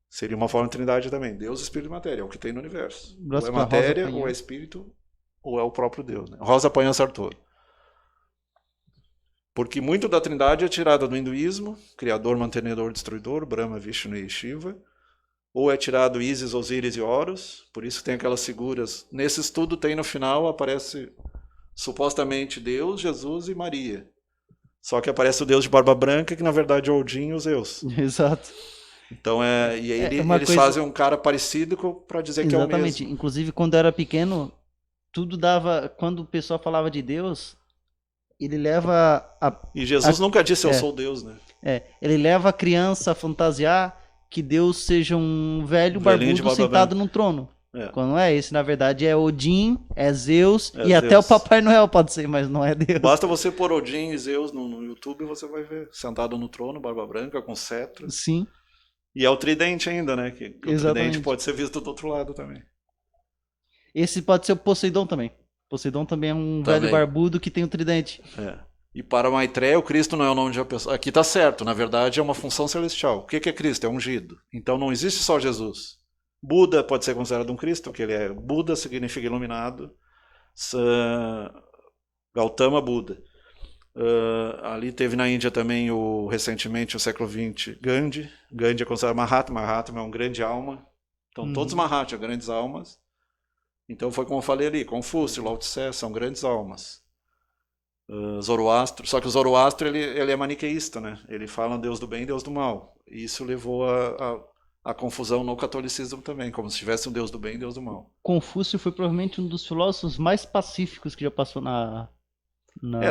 Seria uma forma de trindade também. Deus, Espírito e Matéria. É o que tem no universo. Ou é matéria, ou é espírito, ou é o próprio Deus. Né? Rosa Panha Sartor. Porque muito da trindade é tirada do hinduísmo, Criador, Mantenedor, Destruidor, Brahma, Vishnu e Shiva. Ou é tirado Ísis, Osíris e Horus. Por isso tem aquelas figuras. Nesse estudo tem no final, aparece supostamente Deus, Jesus e Maria. Só que aparece o Deus de barba branca, que na verdade é Odin e os Zeus. Exato. Então, e aí eles fazem um cara parecido para dizer que é o mesmo. Exatamente. Inclusive, quando eu era pequeno, tudo dava... Quando o pessoal falava de Deus, ele leva... E Jesus nunca disse eu sou Deus, né? Ele leva a criança a fantasiar que Deus seja um velho barbudo sentado num trono. Quando não é esse, na verdade, é Odin, é Zeus e até o Papai Noel pode ser, mas não é Deus. Basta você pôr Odin e Zeus no YouTube e você vai ver. Sentado no trono, barba branca, com cetro. Sim. E é o tridente ainda, né? Que o Exatamente. tridente pode ser visto do outro lado também. Esse pode ser o Poseidon também. Poseidon também é um velho barbudo que tem o tridente. E para Maitreya, o Cristo não é o nome de uma pessoa. Aqui está certo, na verdade é uma função celestial. O que é Cristo? É ungido. Então não existe só Jesus. Buda pode ser considerado um Cristo, que ele é Buda, significa iluminado. Gautama, Buda. Ali teve na Índia também, recentemente, no século XX, Gandhi. Gandhi é considerado Mahatma. Mahatma é um grande alma. Então todos Mahatma, grandes almas. Então foi como eu falei ali, Confúcio, Lao Tse são grandes almas. Zoroastro, só que o Zoroastro ele é maniqueísta, né? Ele fala Deus do bem e Deus do mal. E isso levou a confusão no catolicismo também, como se tivesse um Deus do bem e Deus do mal. Confúcio foi provavelmente um dos filósofos mais pacíficos que já passou na...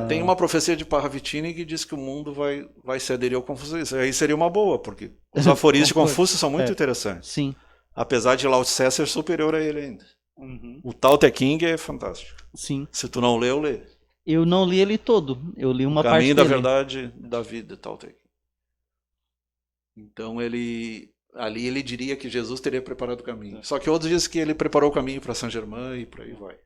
Tem uma profecia de Parravitini que diz que o mundo vai se aderir ao Confúcio. Aí seria uma boa, porque os aforismos de Confúcio são muito interessantes. Sim. Apesar de Lao Tse ser superior a ele ainda. O Tao Te Ching é fantástico. Sim. Se tu não leu, lê. Eu não li ele todo. Eu li uma parte dele. Caminho da Verdade da Vida, Tao Te Ching. Então ali ele diria que Jesus teria preparado o caminho. Só que outros dizem que ele preparou o caminho para Saint-Germain e por aí vai.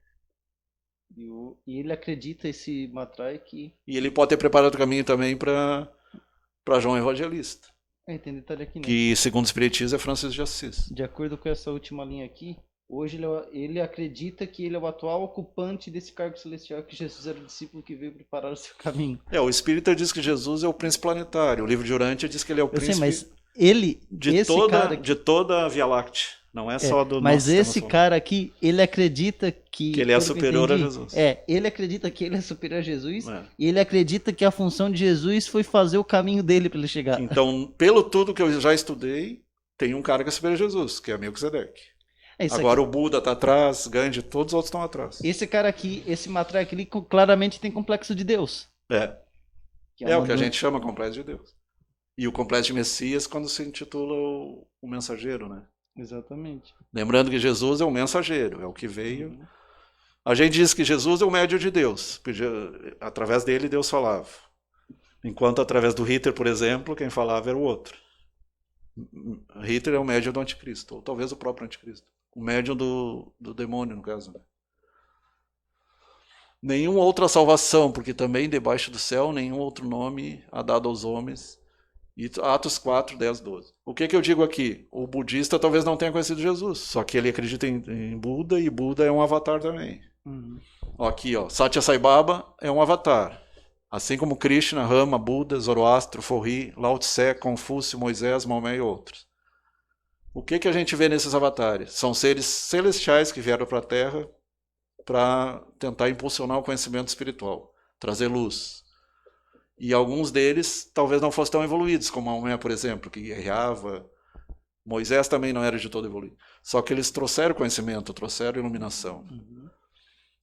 E ele acredita, esse Maitreya, que... E ele pode ter preparado o caminho também para João Evangelista. Tem detalhe aqui, né? Que, segundo o Espiritismo, é Francisco de Assis. De acordo com essa última linha aqui, hoje ele acredita que ele é o atual ocupante desse cargo celestial, que Jesus era o discípulo que veio preparar o seu caminho. O Espírita diz que Jesus é o príncipe planetário. O livro de Urântia diz que ele é o príncipe... mas ele... de toda a Via Láctea. Não é só do mas nosso esse cara aqui, ele acredita que ele é superior a Jesus. Ele acredita que ele é superior a Jesus e ele acredita que a função de Jesus foi fazer o caminho dele para ele chegar. Então, pelo tudo que eu já estudei, tem um cara que é superior a Jesus, que é Melquisedeque. Agora o Buda está atrás, Gandhi, todos os outros estão atrás. Esse cara aqui, esse matraca ali, claramente tem complexo de Deus. É o que a gente chama complexo de Deus. E o complexo de Messias quando se intitula o mensageiro, né? Exatamente. Lembrando que Jesus é o mensageiro, é o que veio. A gente diz que Jesus é o médio de Deus, porque através dele Deus falava. Enquanto através do Hitler, por exemplo, quem falava era o outro. Hitler é o médium do anticristo, ou talvez o próprio anticristo. O médium do demônio, no caso. Né? Nenhuma outra salvação, porque também debaixo do céu nenhum outro nome há dado aos homens. E Atos 4, 10, 12. O que eu digo aqui? O budista talvez não tenha conhecido Jesus, só que ele acredita em Buda, e Buda é um avatar também. Aqui, Satya Sai Baba é um avatar. Assim como Krishna, Rama, Buda, Zoroastro, Forri, Lao Tse, Confúcio, Moisés, Maomé e outros. O que a gente vê nesses avatares? São seres celestiais que vieram para a Terra para tentar impulsionar o conhecimento espiritual, trazer luz. E alguns deles talvez não fossem tão evoluídos, como Maomé, por exemplo, que guerreava. Moisés também não era de todo evoluído. Só que eles trouxeram conhecimento, trouxeram iluminação.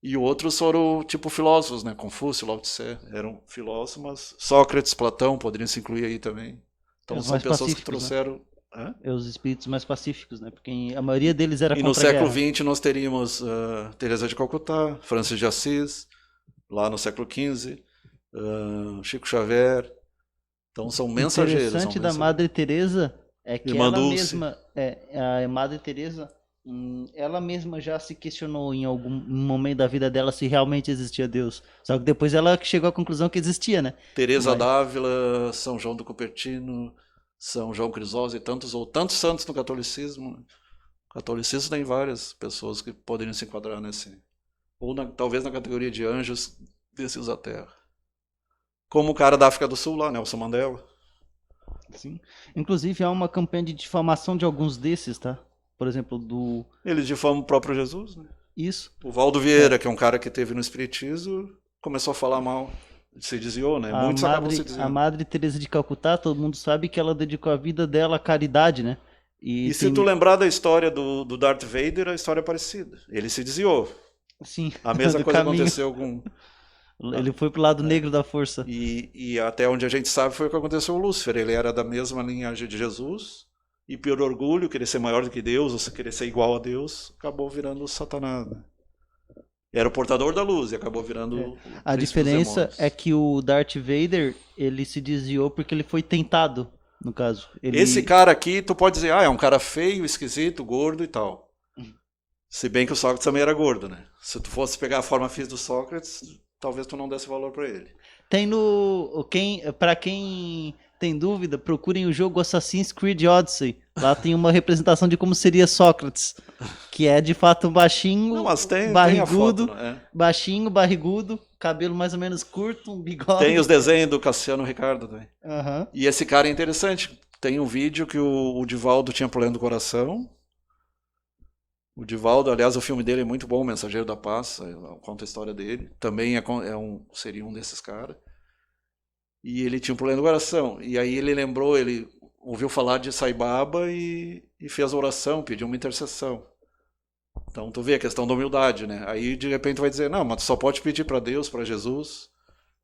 E outros foram tipo filósofos, né? Confúcio, Lao Tse, eram filósofos, mas Sócrates, Platão poderiam se incluir aí também. Então são pessoas que trouxeram... Né? Os espíritos mais pacíficos, né? Porque a maioria deles era contra a guerra. E no século XX nós teríamos Teresa de Calcutá, Francis de Assis, lá no século XV, Chico Xavier. Então são mensageiros. O interessante da Madre Teresa é que ela mesma, a Madre Teresa, ela mesma já se questionou em algum momento da vida dela se realmente existia Deus. Só que depois ela chegou à conclusão que existia, né? Teresa d'Ávila, São João do Cupertino, São João Crisóstomo e tantos santos no catolicismo. O catolicismo tem várias pessoas que poderiam se enquadrar nesse, ou talvez na categoria de anjos descidos à Terra. Como o cara da África do Sul lá, Nelson Mandela. Sim. Inclusive há uma campanha de difamação de alguns desses, tá? Por exemplo, Eles difamam o próprio Jesus, né? Isso. O Valdo Vieira, que é um cara que teve no espiritismo, começou a falar mal. Se desviou, né? Muitos acabam se desviando. A Madre Teresa de Calcutá, todo mundo sabe que ela dedicou a vida dela à caridade, né? E se tu lembrar da história do Darth Vader, a história é parecida. Ele se desviou. Sim. A mesma coisa aconteceu com... Ele foi pro lado negro da força. E até onde a gente sabe foi o que aconteceu com o Lúcifer. Ele era da mesma linhagem de Jesus, e por orgulho, querer ser maior do que Deus, ou querer ser igual a Deus, acabou virando o Satanás. Né? Era o portador da luz e acabou virando... A diferença é que o Darth Vader, ele se desviou porque ele foi tentado, no caso. Esse cara aqui, tu pode dizer, é um cara feio, esquisito, gordo e tal. Se bem que o Sócrates também era gordo, né? Se tu fosse pegar a forma física do Sócrates, talvez tu não desse valor pra ele. Tem pra quem tem dúvida, procurem o jogo Assassin's Creed Odyssey. Lá tem uma representação de como seria Sócrates, que é de fato um baixinho, barrigudo, baixinho, barrigudo, cabelo mais ou menos curto, um bigode. Tem os desenhos do Cassiano Ricardo também. Uhum. E esse cara é interessante. Tem um vídeo que o Divaldo tinha problema do coração. O Divaldo, aliás, o filme dele é muito bom, Mensageiro da Paz, conta a história dele. Também seria um desses caras. E ele tinha um problema no coração. E aí ele lembrou, ele ouviu falar de Sai Baba e fez a oração, pediu uma intercessão. Então tu vê a questão da humildade, né? Aí de repente vai dizer, não, mas tu só pode pedir para Deus, para Jesus.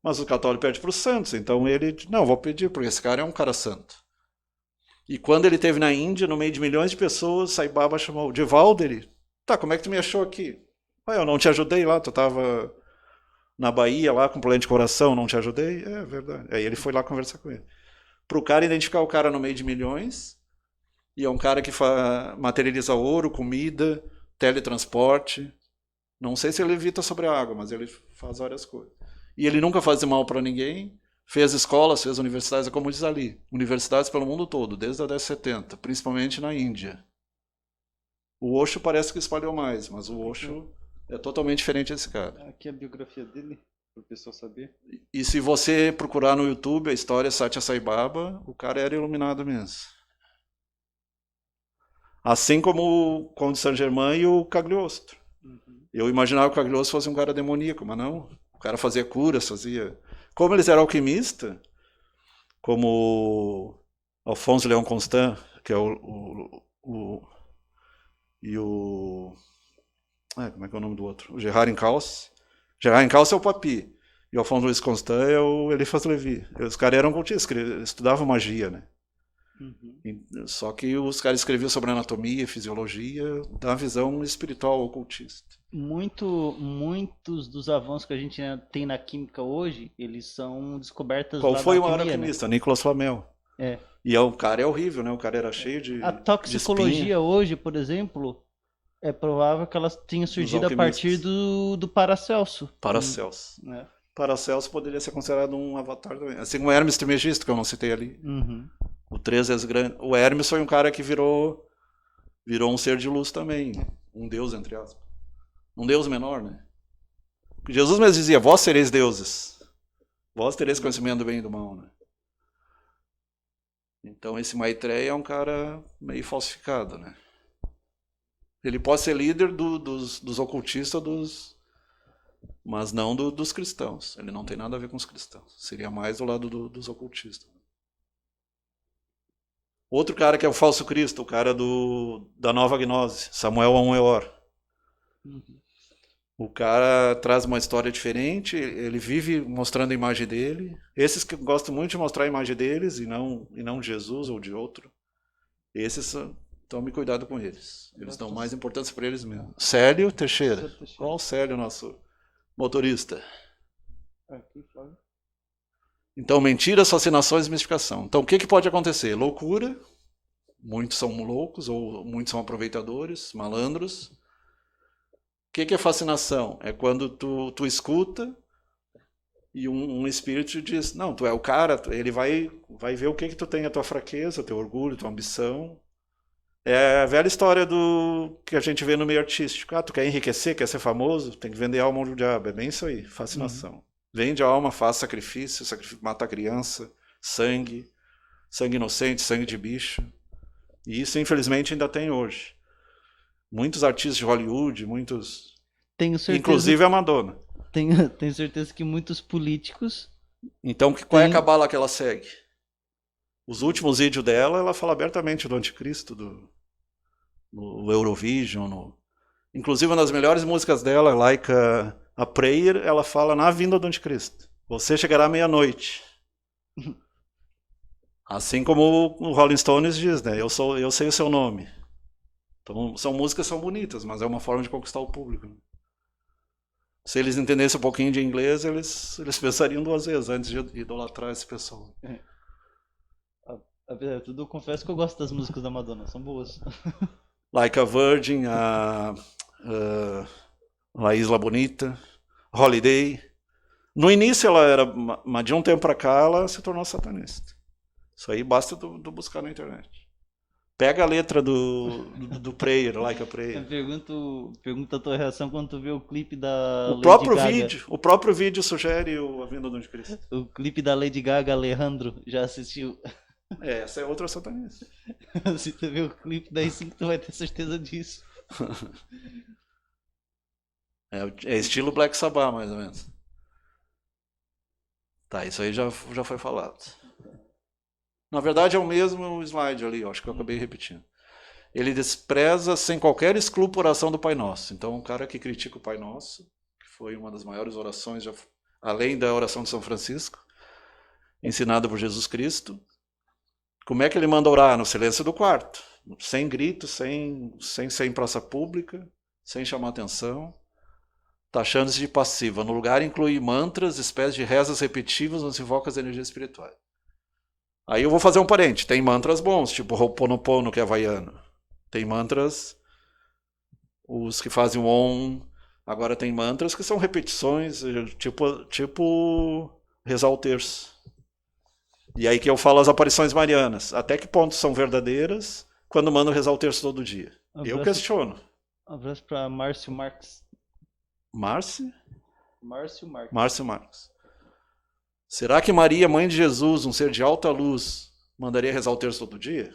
Mas o católico pede para os santos. Então ele, não, vou pedir, porque esse cara é um cara santo. E quando ele esteve na Índia, no meio de milhões de pessoas, Sai Baba chamou o Divaldo, ele, tá, como é que tu me achou aqui? Eu não te ajudei lá, tu tava na Bahia lá com problema de coração, não te ajudei? É verdade. Aí ele foi lá conversar com ele. Pro cara identificar o cara no meio de milhões, e é um cara que materializa ouro, comida, teletransporte. Não sei se ele evita sobre a água, mas ele faz várias coisas. E ele nunca faz mal para ninguém. Fez escolas, fez universidades, é como diz ali, universidades pelo mundo todo, desde a década de 70, principalmente na Índia. O Osho parece que espalhou mais, mas o Osho é totalmente diferente desse cara. Aqui é a biografia dele, para o pessoal saber. E se você procurar no YouTube a história Satya Sai Baba, o cara era iluminado mesmo. Assim como o Conde Saint-Germain e o Cagliostro. Eu imaginava que o Cagliostro fosse um cara demoníaco, mas não. O cara fazia curas, fazia... Como eles eram alquimistas, como Alfonso Leão Constant, que é e o... como é que é o nome do outro? O Gerard Encalce. Gerard Encalce é o Papi. E o Alphonse Louis Constant é o Eliphas Levi. Os caras eram cultistas, estudavam magia, né? Só que os caras escreviam sobre anatomia, fisiologia, da visão espiritual ocultista. Muitos dos avanços que a gente tem na química hoje, eles são descobertas Qual lá foi da o maior alquimia, alquimista? Nicolas Flamel. né? E o cara é horrível, né? O cara era cheio de A de toxicologia espinha. hoje, por exemplo, é provável que ela tenha surgido a alquimistas. partir do Paracelso. Paracelso. Né? Paracelso poderia ser considerado um avatar também. Assim como o Hermes Trismegisto, que eu não citei ali. O 13 grande. O Hermes foi um cara que virou um ser de luz também. Um deus, entre aspas. Um deus menor, né? Jesus mesmo dizia, vós sereis deuses. Vós tereis conhecimento do bem e do mal, né? Então esse Maitreya é um cara meio falsificado, né? Ele pode ser líder dos ocultistas, mas não dos cristãos. Ele não tem nada a ver com os cristãos. Seria mais do lado dos ocultistas. Outro cara que é o falso Cristo, o cara da Nova Gnose, Samuel Aun-Weor. O cara traz uma história diferente, ele vive mostrando a imagem dele. Esses que gostam muito de mostrar a imagem deles e não de Jesus ou de outro, esses tome cuidado com eles. Eles dão mais importância para eles mesmos. Célio Teixeira. Qual o Célio, nosso motorista? Então, mentiras, fascinações e mistificação. Então, o que pode acontecer? Loucura. Muitos são loucos ou muitos são aproveitadores, malandros. O que é fascinação? É quando tu escuta e um espírito te diz, não, tu é o cara, ele vai ver o que tu tem, a tua fraqueza, o teu orgulho, a tua ambição. É a velha história do que a gente vê no meio artístico. Tu quer enriquecer, quer ser famoso, tem que vender a alma ao diabo. É bem isso aí, fascinação. Vende a alma, faz sacrifício, mata a criança, sangue inocente, sangue de bicho. E isso, infelizmente, ainda tem hoje. Muitos artistas de Hollywood, Tenho certeza, inclusive a Madonna. Tenho certeza que muitos políticos... Então, qual é a cabala que ela segue? Os últimos vídeos dela, ela fala abertamente do anticristo, no Eurovision. Inclusive, uma das melhores músicas dela, Like a Prayer, ela fala na vinda do anticristo. Você chegará à meia-noite. Assim como o Rolling Stones diz, né? Eu sei o seu nome. Então, músicas são bonitas, mas é uma forma de conquistar o público. Se eles entendessem um pouquinho de inglês, eles pensariam duas vezes antes de idolatrar esse pessoal. Apesar de tudo, eu confesso que eu gosto das músicas da Madonna, são boas. Like a Virgin, La Isla Bonita, Holiday. No início ela era, mas de um tempo pra cá ela se tornou satanista. Isso aí basta tu buscar na internet. Pega a letra do Prayer, Like a Prayer. Pergunta a tua reação quando tu vê o clipe da O próprio vídeo sugere a vinda do anticristo. O clipe da Lady Gaga, Alejandro, já assistiu? Essa é outra satanista. Se tu vê o clipe, daí sim que tu vai ter certeza disso. É estilo Black Sabbath, mais ou menos. Tá, isso aí já foi falado. Na verdade é o mesmo slide ali, acho que eu acabei repetindo. Ele despreza sem qualquer escrupulação do Pai Nosso. Então, o cara que critica o Pai Nosso, que foi uma das maiores orações, além da oração de São Francisco, ensinada por Jesus Cristo, como é que ele manda orar? No silêncio do quarto, sem grito, sem ser em praça pública, sem chamar atenção, taxando-se de passiva. No lugar inclui mantras, espécies de rezas repetitivas, onde se invoca as energias espirituais. Aí eu vou fazer um parente. Tem mantras bons, tipo Ho'oponopono, que é havaiano. Tem mantras, os que fazem o Om. Agora tem mantras que são repetições, tipo rezar o terço. E aí que eu falo as aparições marianas. Até que ponto são verdadeiras quando mandam rezar o terço todo dia? Eu questiono. Um abraço para Márcio Marques. Márcio Marques. Márcio Marques. Será que Maria, mãe de Jesus, um ser de alta luz, mandaria rezar o terço todo dia?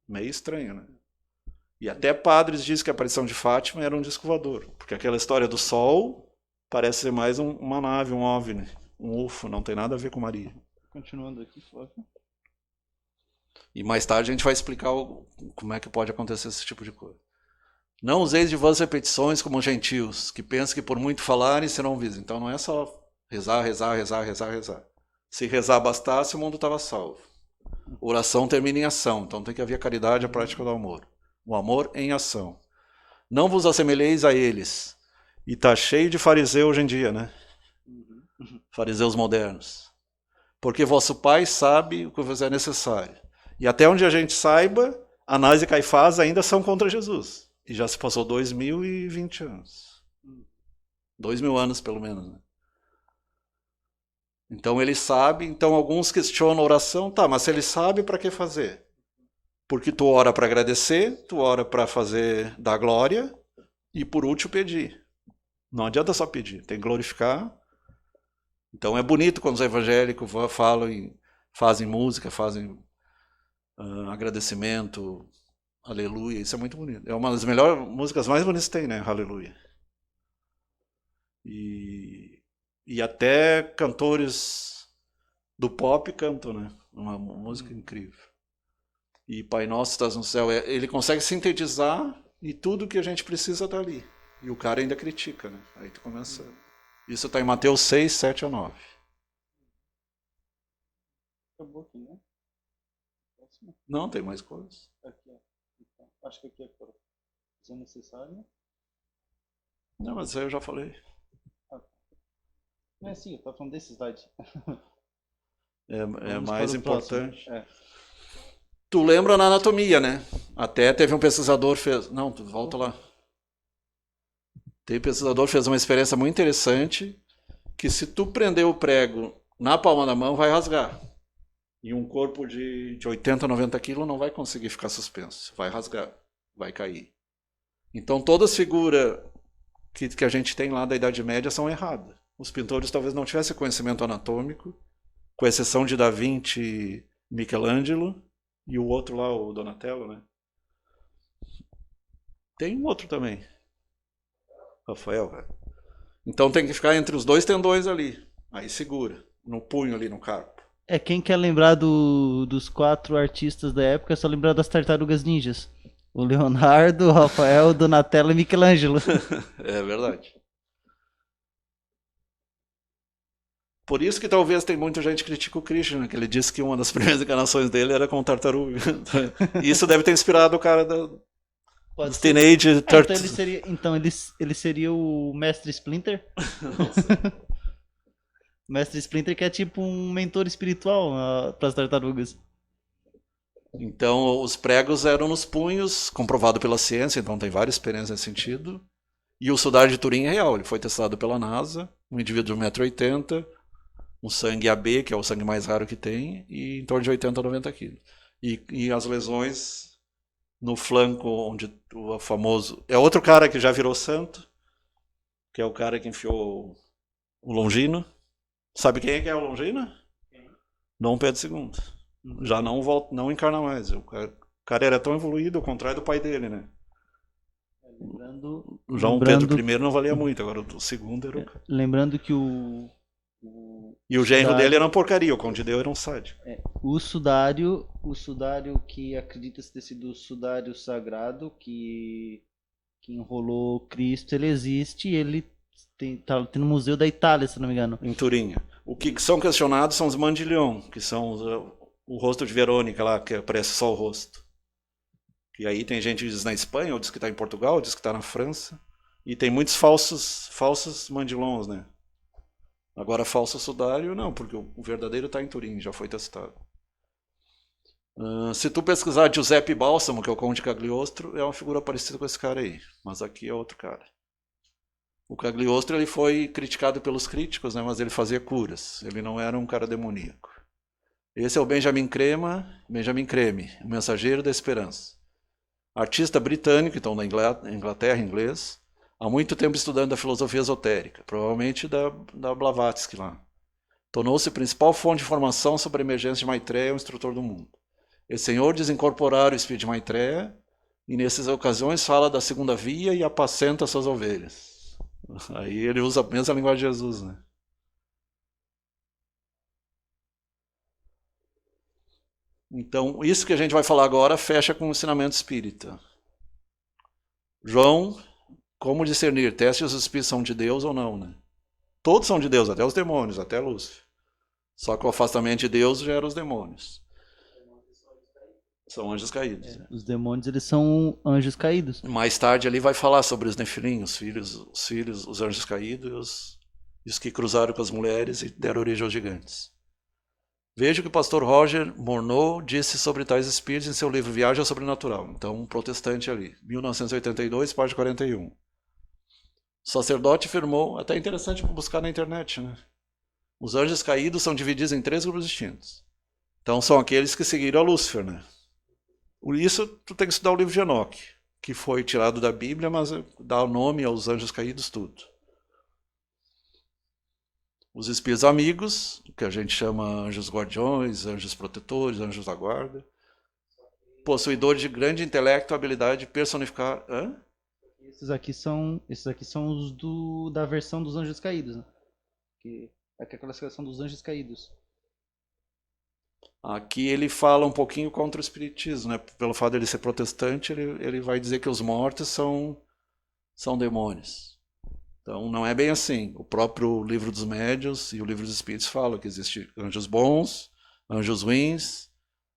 Meio estranho, né? E até padres dizem que a aparição de Fátima era um disco voador. Porque aquela história do sol parece ser mais uma nave, um OVNI, um UFO, não tem nada a ver com Maria. Continuando aqui, Flávio. E mais tarde a gente vai explicar como é que pode acontecer esse tipo de coisa. Não useis de vãs repetições como gentios, que pensam que por muito falarem serão ouvidos. Então não é só rezar, rezar, rezar, rezar, rezar. Se rezar bastasse, o mundo estava salvo. Oração termina em ação, então tem que haver caridade e a prática do amor. O amor em ação. Não vos assemelheis a eles. E está cheio de fariseu hoje em dia, né? Fariseus modernos. Porque vosso Pai sabe o que vos é necessário. E até onde a gente saiba, Anás e Caifás ainda são contra Jesus. E já se passou 2020 anos. 2000 anos, pelo menos, né? Então ele sabe, então alguns questionam a oração, tá, mas se ele sabe, para que fazer? Porque tu ora para agradecer, tu ora para fazer dar glória e por último pedir. Não adianta só pedir, tem que glorificar. Então é bonito quando os evangélicos falam e fazem música, fazem agradecimento, aleluia, isso é muito bonito. É uma das melhores músicas mais bonitas que tem, né? Aleluia. E até cantores do pop cantam, né? Uma música incrível. E Pai Nosso estás no céu, ele consegue sintetizar e tudo que a gente precisa está ali. E o cara ainda critica, né? Aí tu começa. Isso está em Mateus 6, 7 a 9. Acabou aqui, né? Não, tem mais coisas. Aqui, ó. Então, acho que aqui é por se necessário. Não, mas isso aí eu já falei. Não é assim, eu tava falando desse slide. É Vamos mais para o próximo. importante. É. Tu lembra na anatomia, né? Até teve um pesquisador fez. Não, tu volta lá. Tem um pesquisador fez uma experiência muito interessante que se tu prender o prego na palma da mão vai rasgar. E um corpo de 80, 90 quilos não vai conseguir ficar suspenso. Vai rasgar, vai cair. Então todas as figuras que a gente tem lá da Idade Média são erradas. Os pintores talvez não tivessem conhecimento anatômico, com exceção de Da Vinci e Michelangelo, e o outro lá, o Donatello, né? Tem um outro também. Rafael, velho. Então tem que ficar entre os dois tendões ali. Aí segura. No punho ali, no carpo. É, quem quer lembrar dos 4 artistas da época, é só lembrar das Tartarugas Ninjas. O Leonardo, o Rafael, o Donatello e Michelangelo. É verdade. Por isso que talvez tem muita gente que critica o Krishna, que ele disse que uma das primeiras encarnações dele era com tartaruga. Isso deve ter inspirado o cara dos Teenage Turtles. Então ele seria o Mestre Splinter? Não sei. Mestre Splinter que é tipo um mentor espiritual para as tartarugas. Então, os pregos eram nos punhos, comprovado pela ciência, então tem várias experiências nesse sentido. E o soldado de Turim é real, ele foi testado pela NASA, um indivíduo de 1,80 m, um sangue AB, que é o sangue mais raro que tem, e em torno de 80 a 90 quilos. E as lesões no flanco, onde o famoso... É outro cara que já virou santo, que é o cara que enfiou o Longino. Sabe quem é que é o Longino? Dom Pedro II. Já não volta, não encarna mais. O cara era tão evoluído, ao contrário do pai dele, né? João Pedro I não valia muito, agora o segundo era o cara. Lembrando que E o genro dele era uma porcaria, o Conde de Deu era um sádico. o sudário que acredita-se ter sido o sudário sagrado que enrolou Cristo, ele existe, ele tá no Museu da Itália, se não me engano. Em Turim. O que são questionados são os mandilhão, que são o rosto de Verônica lá, que aparece só o rosto. E aí tem gente que diz na Espanha, ou diz que está em Portugal, ou diz que está na França. E tem muitos falsos mandilons, né? Agora falso sudário, não, porque o verdadeiro está em Turim, já foi testado. Se tu pesquisar Giuseppe Balsamo, que é o Conde Cagliostro, é uma figura parecida com esse cara aí. Mas aqui é outro cara. O Cagliostro ele foi criticado pelos críticos, né, mas ele fazia curas. Ele não era um cara demoníaco. Esse é o Benjamin Creme, o mensageiro da esperança. Artista britânico, então da Inglaterra, inglês, há muito tempo estudando a filosofia esotérica, provavelmente da Blavatsky lá. Tornou-se a principal fonte de informação sobre a emergência de Maitreya, o instrutor do mundo. Esse senhor desincorporar o espírito de Maitreya e nessas ocasiões fala da segunda via e apacenta suas ovelhas. Aí ele usa a mesma linguagem de Jesus, né? Então, isso que a gente vai falar agora fecha com o ensinamento espírita. João, como discernir? Teste os espíritos são de Deus ou não, né? Todos são de Deus, até os demônios, até Lúcifer. Só que o afastamento de Deus gera os demônios. São anjos caídos. Os demônios, eles são anjos caídos. Mais tarde ali vai falar sobre os Nefilim, os filhos, os anjos caídos e os que cruzaram com as mulheres e deram origem aos gigantes. Veja o que o pastor Roger Morneau disse sobre tais espíritos em seu livro Viagem ao Sobrenatural. Então, um protestante ali, 1982, página 41. O sacerdote afirmou, até interessante buscar na internet, né? Os anjos caídos são divididos em 3 grupos distintos. Então, são aqueles que seguiram a Lúcifer, né? Por isso, tu tem que estudar o livro de Enoque, que foi tirado da Bíblia, mas dá o nome aos anjos caídos, tudo. Os espíritos amigos, que a gente chama anjos guardiões, anjos protetores, anjos da guarda. Possuidores de grande intelecto, habilidade de personificar... Hã? Esses aqui são os da versão dos anjos caídos, né? Que é a classificação dos anjos caídos. Aqui ele fala um pouquinho contra o espiritismo, né? Pelo fato de ele ser protestante, ele vai dizer que os mortos são demônios. Então não é bem assim. O próprio livro dos médiuns e o livro dos espíritos falam que existem anjos bons, anjos ruins,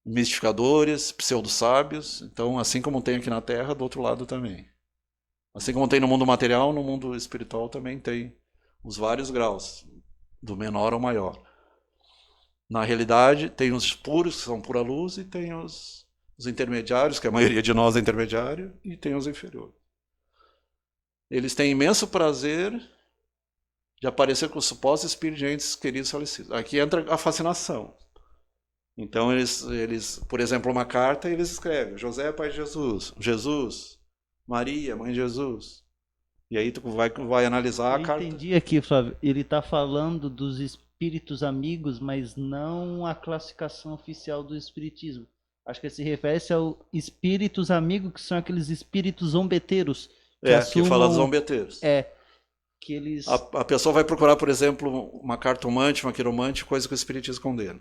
mistificadores, pseudo-sábios. Então, assim como tem aqui na Terra, do outro lado também. Assim como tem no mundo material, no mundo espiritual também tem os vários graus, do menor ao maior. Na realidade, tem os puros, que são pura luz, e tem os intermediários, que a maioria de nós é intermediário, e tem os inferiores. Eles têm imenso prazer de aparecer com os supostos espíritos de entes queridos falecidos. Aqui entra a fascinação. Então, eles, por exemplo, uma carta, eles escrevem José, pai de Jesus, Jesus, Maria, mãe de Jesus. E aí tu vai analisar a carta. Eu entendi aqui, Flávio. Ele está falando dos espíritos amigos, mas não a classificação oficial do espiritismo. Acho que ele se refere aos espíritos amigos, que são aqueles espíritos zombeteiros. Que fala dos zombeteiros. Que eles... A pessoa vai procurar, por exemplo, uma cartomante, uma quiromante, coisa que o espiritismo condena.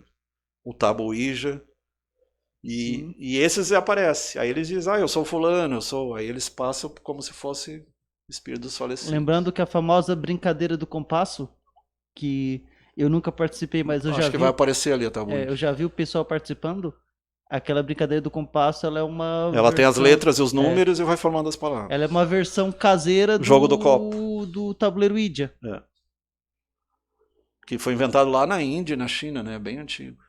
O tabuíja. E esses aparecem. Aí eles dizem, eu sou fulano, eu sou... Aí eles passam como se fosse espíritos falecidos. Lembrando que a famosa brincadeira do compasso, que eu nunca participei, mas eu já vi... Acho que vai aparecer ali a tabuíja. eu já vi o pessoal participando. Aquela brincadeira do compasso, ela é uma Ela tem as letras e os números e vai formando as palavras. Ela é uma versão caseira Jogo do copo. Do tabuleiro Ouija. Que foi inventado lá na Índia e na China, né? Bem antigo.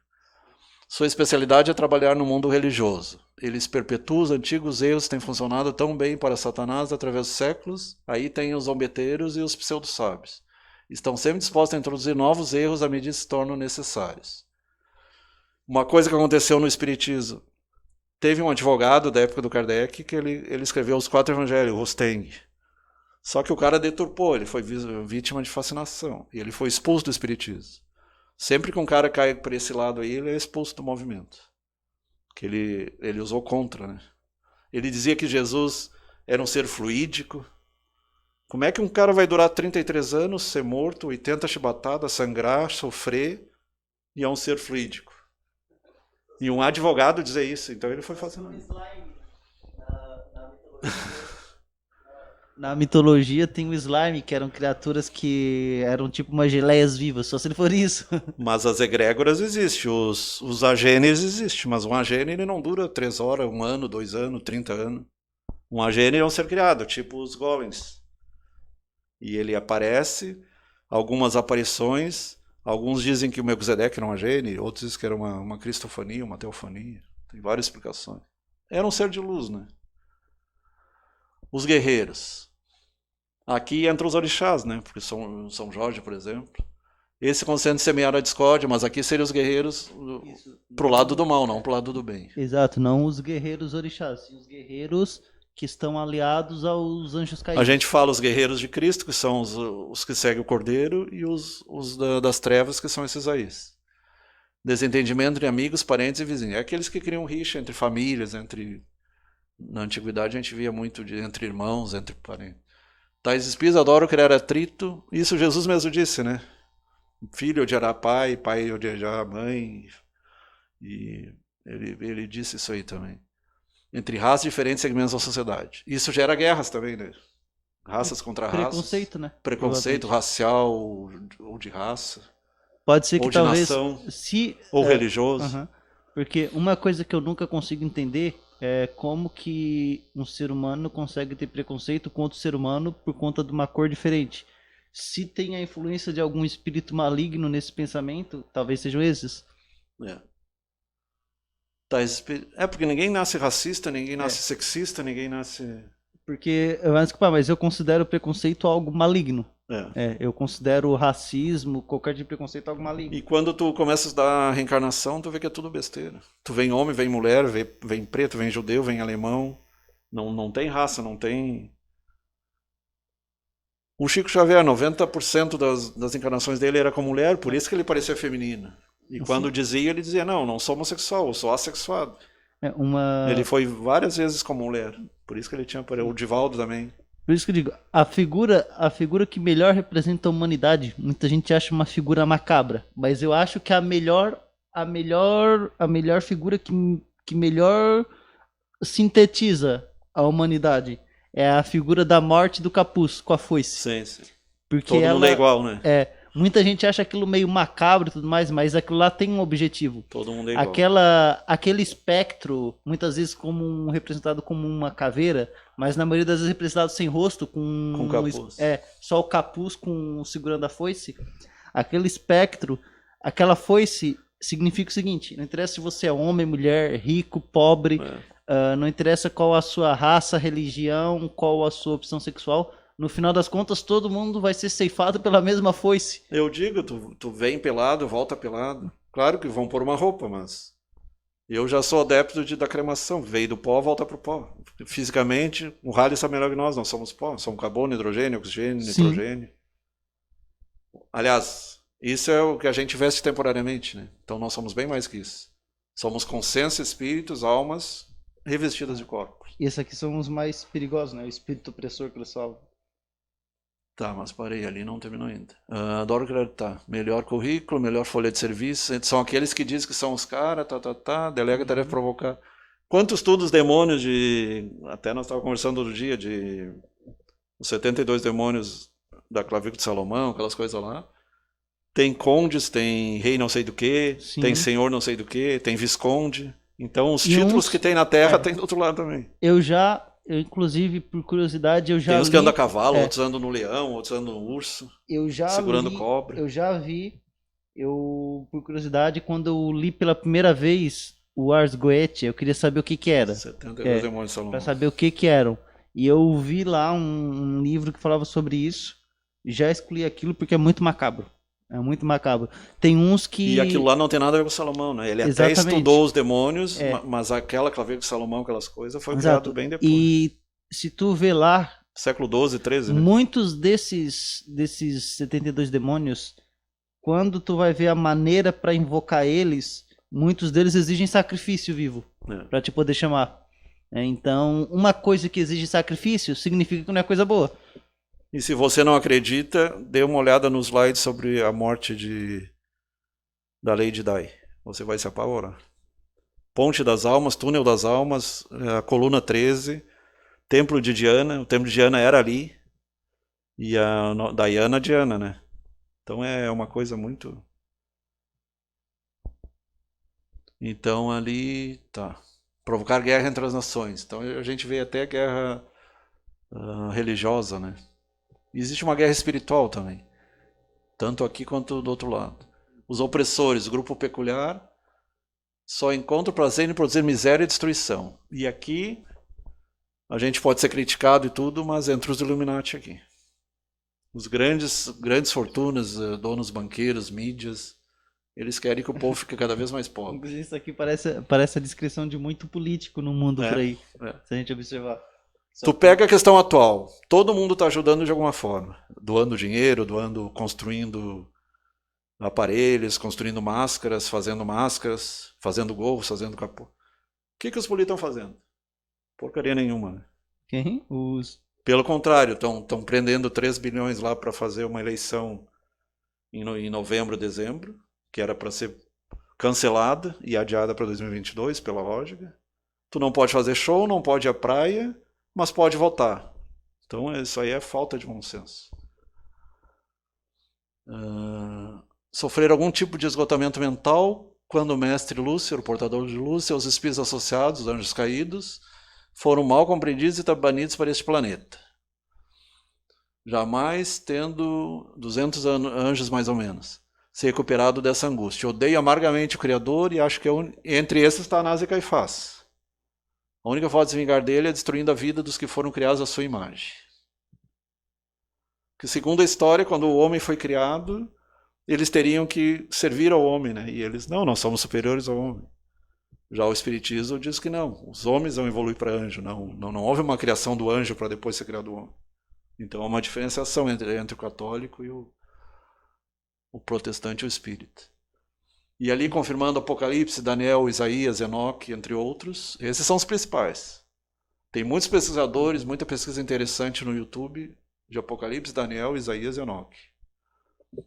Sua especialidade é trabalhar no mundo religioso. Eles perpetuam os antigos erros que têm funcionado tão bem para Satanás através dos séculos. Aí tem os zombeteiros e os pseudo-sábios. Estão sempre dispostos a introduzir novos erros à medida que se tornam necessários. Uma coisa que aconteceu no espiritismo. Teve um advogado da época do Kardec que ele escreveu os 4 evangelhos, Rosteng. Só que o cara deturpou, ele foi vítima de fascinação. E ele foi expulso do espiritismo. Sempre que um cara cai por esse lado aí, ele é expulso do movimento. Que ele usou contra, né? Ele dizia que Jesus era um ser fluídico. Como é que um cara vai durar 33 anos, ser morto, 80 chibatadas, sangrar, sofrer, e é um ser fluídico? E um advogado dizer isso, então ele foi fascinado. Na mitologia tem o slime, que eram criaturas que eram tipo umas geleias vivas, só se ele for isso. Mas as egrégoras existem, os agêneres existem, mas um agênere ele não dura 3 horas, 1 ano, 2 anos, 30 anos. Um agênere é um ser criado, tipo os golems. E ele aparece, algumas aparições, alguns dizem que o Melquisedeque era um agênere, outros dizem que era uma cristofania, uma teofania. Tem várias explicações. Era um ser de luz, né? Os guerreiros. Aqui entram os orixás, né? Porque São Jorge, por exemplo. Esse consente semear a discórdia, mas aqui seriam os guerreiros pro lado do mal, não pro lado do bem. Exato, não os guerreiros orixás, sim os guerreiros que estão aliados aos anjos caídos. A gente fala os guerreiros de Cristo, que são os que seguem o Cordeiro, e os das trevas, que são esses aí. Desentendimento entre amigos, parentes e vizinhos. É aqueles que criam rixa entre famílias, Na antiguidade a gente via muito entre irmãos, entre parentes. Tais espíritos adoram criar atrito. Isso Jesus mesmo disse, né? Filho odiará pai, pai odiará mãe. E ele disse isso aí também. entre raças e diferentes segmentos da sociedade. Isso gera guerras também, né? Raças contra raças. Preconceito, né? Preconceito racial ou de raça. Pode ser que Ou de talvez nação, se ou religioso. aham. Porque uma coisa que eu nunca consigo entender é como que um ser humano consegue ter preconceito com outro ser humano por conta de uma cor diferente. Se tem a influência de algum espírito maligno nesse pensamento, talvez sejam esses. É. Porque ninguém nasce racista, ninguém nasce sexista, ninguém nasce... Porque, mas eu considero o preconceito algo maligno. Eu considero o racismo, qualquer tipo de preconceito algo maligno. E quando tu começa a estudar reencarnação, tu vê que é tudo besteira. Tu vem homem, vem mulher, vem preto, vem judeu, vem alemão. Não tem raça, não tem... O Chico Xavier, 90% das encarnações dele era com mulher, por isso que ele parecia feminino. E quando dizia, ele dizia, não sou homossexual, eu sou assexuado. Ele foi várias vezes como mulher, por isso que ele tinha... O Divaldo também. Por isso que eu digo, a figura que melhor representa a humanidade, muita gente acha uma figura macabra, mas eu acho que a melhor figura que melhor sintetiza a humanidade é a figura da morte do capuz com a foice. Sim. Porque todo mundo é igual, né? Muita gente acha aquilo meio macabro e tudo mais, mas aquilo lá tem um objetivo. Todo mundo é igual. Aquele espectro, muitas vezes representado como uma caveira, mas na maioria das vezes representado sem rosto, com capuz. Só o capuz segurando a foice. Aquele espectro, aquela foice significa o seguinte: não interessa se você é homem, mulher, rico, pobre, não interessa qual a sua raça, religião, qual a sua opção sexual. No final das contas, todo mundo vai ser ceifado pela mesma foice. Eu digo, tu vem pelado, volta pelado. Claro que vão pôr uma roupa, mas... Eu já sou adepto da cremação. Veio do pó, volta pro pó. Fisicamente, o Halley está melhor que nós somos pó. Somos carbono, hidrogênio, oxigênio, nitrogênio. Aliás, isso é o que a gente veste temporariamente, né? Então nós somos bem mais que isso. Somos consciência, espíritos, almas revestidas de corpos. E esses aqui são os mais perigosos, né? O espírito opressor que eles falam. Tá, mas parei ali, não terminou ainda. Adoro acreditar. Melhor currículo, melhor folha de serviço. São aqueles que dizem que são os caras, delega tarefa provocar. Quantos estudos demônios Até nós estávamos conversando outro dia de os 72 demônios da clavícula de Salomão, aquelas coisas lá. Tem condes, tem rei não sei do que, tem senhor não sei do que, tem visconde. Então os títulos que tem na Terra tem do outro lado também. Eu, inclusive, por curiosidade, tem uns que andam a cavalo, outros andam no leão, outros andam no urso, segurando cobra. Eu já vi, por curiosidade, quando eu li pela primeira vez o Ars Goetia, eu queria saber o que era. 72 demônios de Salomão. Para saber o que eram. E eu vi lá um livro que falava sobre isso, e já excluí aquilo porque é muito macabro. É muito macabro. Tem uns que... E aquilo lá não tem nada a ver com Salomão, né? Ele até estudou os demônios, mas aquela clavícula de Salomão, aquelas coisas, foi criado bem depois. E se tu vê lá... Século 12, 13, né? Muitos desses 72 demônios, quando tu vai ver a maneira para invocar eles, muitos deles exigem sacrifício vivo, para te poder chamar. Então, uma coisa que exige sacrifício significa que não é coisa boa. E se você não acredita, dê uma olhada nos slides sobre a morte da Lady Di. Você vai se apavorar. Ponte das Almas, Túnel das Almas, a Coluna 13, Templo de Diana. O Templo de Diana era ali. E a Diana, né? Então é uma coisa muito... Então ali, provocar guerra entre as nações. Então a gente vê até guerra religiosa, né? Existe uma guerra espiritual também, tanto aqui quanto do outro lado. Os opressores, o grupo peculiar, só encontram prazer em produzir miséria e destruição. E aqui, a gente pode ser criticado e tudo, mas entre os Illuminati aqui. Os grandes fortunas, donos banqueiros, mídias, eles querem que o povo fique cada vez mais pobre. Isso aqui parece a descrição de muito político no mundo por aí, se a gente observar. Tu pega a questão atual, todo mundo está ajudando de alguma forma, doando dinheiro, construindo aparelhos, construindo máscaras, fazendo gorros, fazendo capô. O que os políticos estão fazendo? Porcaria nenhuma, né? Quem? Pelo contrário, estão prendendo 3 bilhões lá para fazer uma eleição em novembro, dezembro, que era para ser cancelada e adiada para 2022, pela lógica. Tu não pode fazer show, não pode ir à praia, mas pode votar. Então isso aí é falta de bom senso. Sofrer algum tipo de esgotamento mental quando o mestre Lúcifer, o portador de luz, seus espíritos associados, os anjos caídos, foram mal compreendidos e banidos para este planeta. Jamais tendo 200 anjos mais ou menos se recuperado dessa angústia. Odeio amargamente o Criador e acho que entre esses está Anás e Caifás. A única forma de se vingar dele é destruindo a vida dos que foram criados à sua imagem. Que segundo a história, quando o homem foi criado, eles teriam que servir ao homem, né? E eles, não, nós somos superiores ao homem. Já o Espiritismo diz que não, os homens vão evoluir para anjo, não houve uma criação do anjo para depois ser criado o homem. Então há uma diferenciação entre o católico e o protestante e o espírita. E ali confirmando Apocalipse, Daniel, Isaías, Enoque, entre outros, esses são os principais. Tem muitos pesquisadores, muita pesquisa interessante no YouTube de Apocalipse, Daniel, Isaías e Enoque.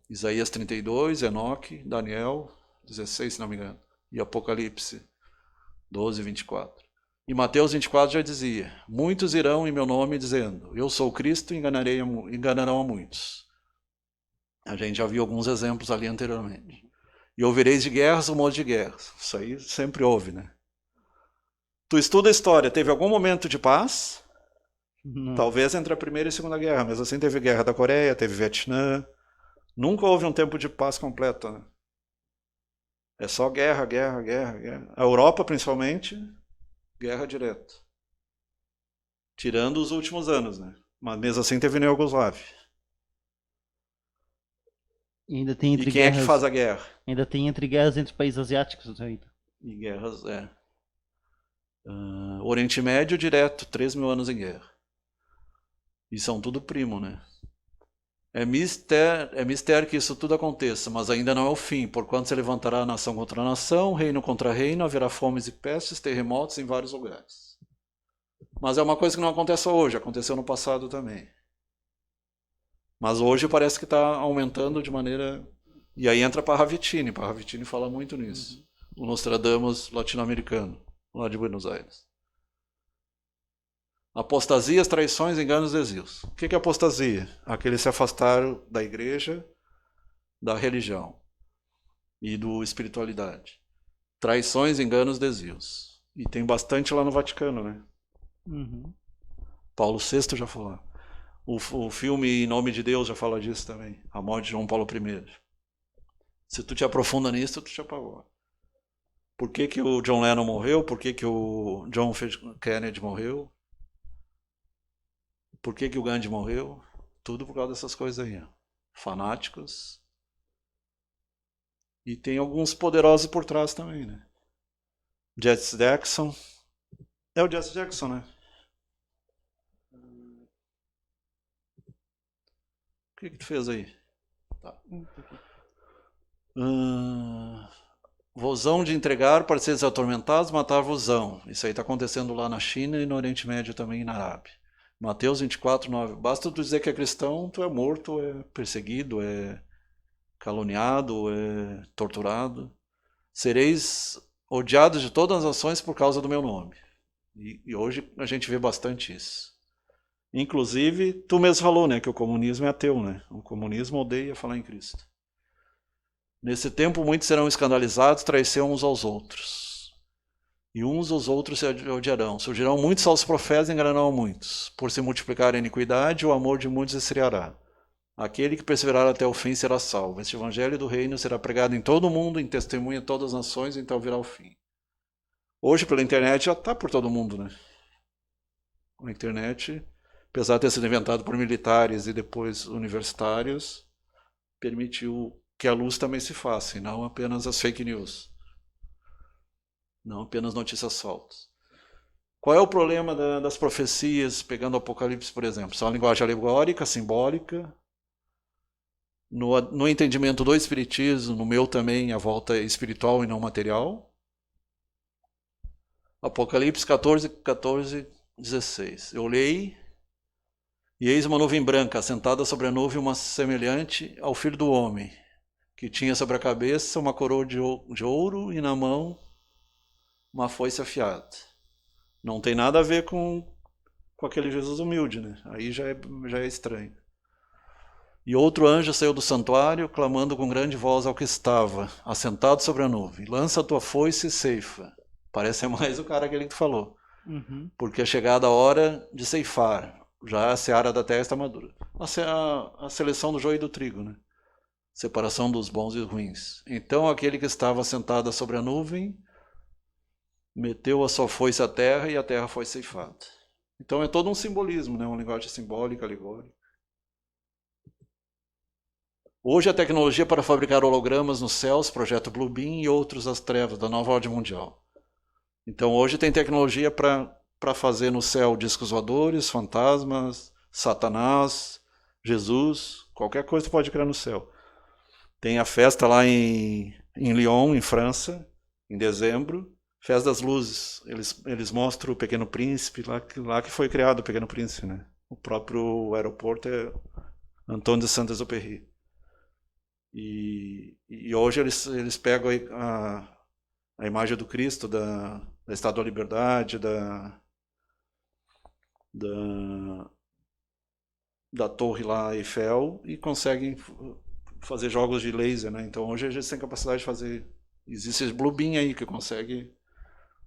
Isaías 32, Enoque, Daniel 16, se não me engano, e Apocalipse 12, 24. E Mateus 24 já dizia, muitos irão em meu nome dizendo, eu sou Cristo e enganarão a muitos. A gente já viu alguns exemplos ali anteriormente. E ouvireis de guerras, rumores de guerras. Isso aí sempre houve, né? Tu estuda a história, teve algum momento de paz? Não. Talvez entre a Primeira e a Segunda Guerra, mas assim teve Guerra da Coreia, teve Vietnã. Nunca houve um tempo de paz completa, né? É só guerra, guerra, guerra, guerra. A Europa, principalmente, guerra direta. Tirando os últimos anos, né? Mas mesmo assim teve na Iugoslávia. E ainda tem entre E quem guerras, é que faz a guerra? ainda tem entre guerras entre países asiáticos ainda. E guerras, Oriente Médio direto, 3.000 anos em guerra. E são tudo primo, né? É mistério que isso tudo aconteça, mas ainda não é o fim, porquanto se levantará nação contra nação, reino contra reino, haverá fomes e pestes, terremotos em vários lugares. Mas é uma coisa que não acontece hoje, aconteceu no passado também. Mas hoje parece que está aumentando de maneira... E aí entra Parravicini fala muito nisso. O Nostradamus latino-americano, lá de Buenos Aires. Apostasias, traições, enganos, desvios. O que é apostasia? Aqueles que se afastaram da igreja, da religião e do espiritualidade. Traições, enganos, desvios. E tem bastante lá no Vaticano, né? Paulo VI já falou. O filme Em Nome de Deus já fala disso também. A morte de João Paulo I. Se tu te aprofunda nisso, tu te apavora. Por que o John Lennon morreu? Por que o John Kennedy morreu? Por que o Gandhi morreu? Tudo por causa dessas coisas aí. Ó. Fanáticos. E tem alguns poderosos por trás também, né? Jesse Jackson. É o Jesse Jackson, né? O que tu fez aí? Tá. Vozão de entregar para seres atormentados, matar vozão. Isso aí está acontecendo lá na China e no Oriente Médio também e na Arábia. Mateus 24, 9. Basta tu dizer que é cristão, tu é morto, é perseguido, é caluniado, é torturado. Sereis odiados de todas as nações por causa do meu nome. E hoje a gente vê bastante isso. Inclusive, tu mesmo falou, né, que o comunismo é ateu, né? O comunismo odeia falar em Cristo. Nesse tempo, muitos serão escandalizados, traiçoeiam uns aos outros. E uns aos outros se odiarão. Surgirão muitos falsos profetas e enganarão a muitos. Por se multiplicar a iniquidade, o amor de muitos esfriará. Aquele que perseverar até o fim será salvo. Este evangelho do reino será pregado em todo o mundo, em testemunha em todas as nações, então virá o fim. Hoje, pela internet, já está por todo mundo, né? A internet, apesar de ter sido inventado por militares e depois universitários, permitiu que a luz também se faça, e não apenas as fake news. Não apenas notícias falsas. Qual é o problema das profecias, pegando o Apocalipse, por exemplo? São uma linguagem alegórica, simbólica. No entendimento do Espiritismo, no meu também, a volta é espiritual e não material. Apocalipse 14, 14, 16. Eu olhei, e eis uma nuvem branca, assentada sobre a nuvem, uma semelhante ao Filho do Homem, que tinha sobre a cabeça uma coroa de ouro e na mão uma foice afiada. Não tem nada a ver com aquele Jesus humilde, né? Aí já é estranho. E outro anjo saiu do santuário, clamando com grande voz ao que estava, assentado sobre a nuvem: lança a tua foice e ceifa. Parece mais o cara aquele que tu falou. Porque é chegada a hora de ceifar. Já a seara da terra está madura. A seleção do joio e do trigo, né? Separação dos bons e dos ruins. Então aquele que estava sentado sobre a nuvem meteu a sua foice à terra e a terra foi ceifada. Então é todo um simbolismo, né? Uma linguagem simbólica, alegórica. Hoje a tecnologia para fabricar hologramas nos céus, projeto Bluebeam e outros das trevas, da nova ordem mundial. Então hoje tem tecnologia para fazer no céu discos voadores, fantasmas, Satanás, Jesus, qualquer coisa pode criar no céu. Tem a festa lá em Lyon, em França, em dezembro, Festa das Luzes. Eles mostram o Pequeno Príncipe, lá que foi criado o Pequeno Príncipe, né? O próprio aeroporto é Antônio de Saint-Exupéry. E hoje eles pegam a imagem do Cristo, da Estátua da Liberdade, da torre lá Eiffel, e conseguem fazer jogos de laser, né? Então hoje a gente tem capacidade de fazer. Existe esse Bluebeam aí que consegue.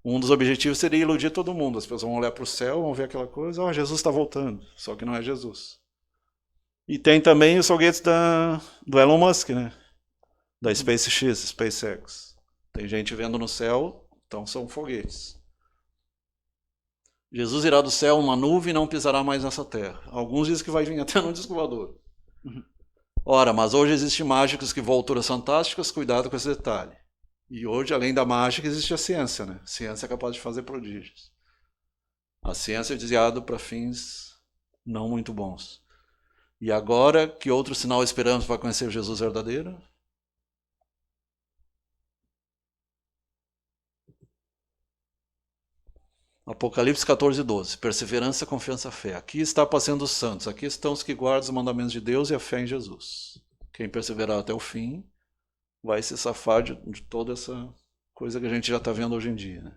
Um dos objetivos seria iludir todo mundo. As pessoas vão olhar para o céu, vão ver aquela coisa, Jesus está voltando. Só que não é Jesus. E tem também os foguetes do Elon Musk, né? Da SpaceX. Tem gente vendo no céu, então são foguetes. Jesus irá do céu uma nuvem e não pisará mais nessa terra. Alguns dizem que vai vir até no disco voador. Ora, mas hoje existem mágicos que voam alturas fantásticas, cuidado com esse detalhe. E hoje, além da mágica, existe a ciência, né? A ciência é capaz de fazer prodígios. A ciência é desviada para fins não muito bons. E agora, que outro sinal esperamos para conhecer o Jesus verdadeiro? Apocalipse 14:12. Perseverança, confiança, fé. Aqui está a paciência dos santos. Aqui estão os que guardam os mandamentos de Deus e a fé em Jesus. Quem perseverar até o fim vai se safar de toda essa coisa que a gente já está vendo hoje em dia, né?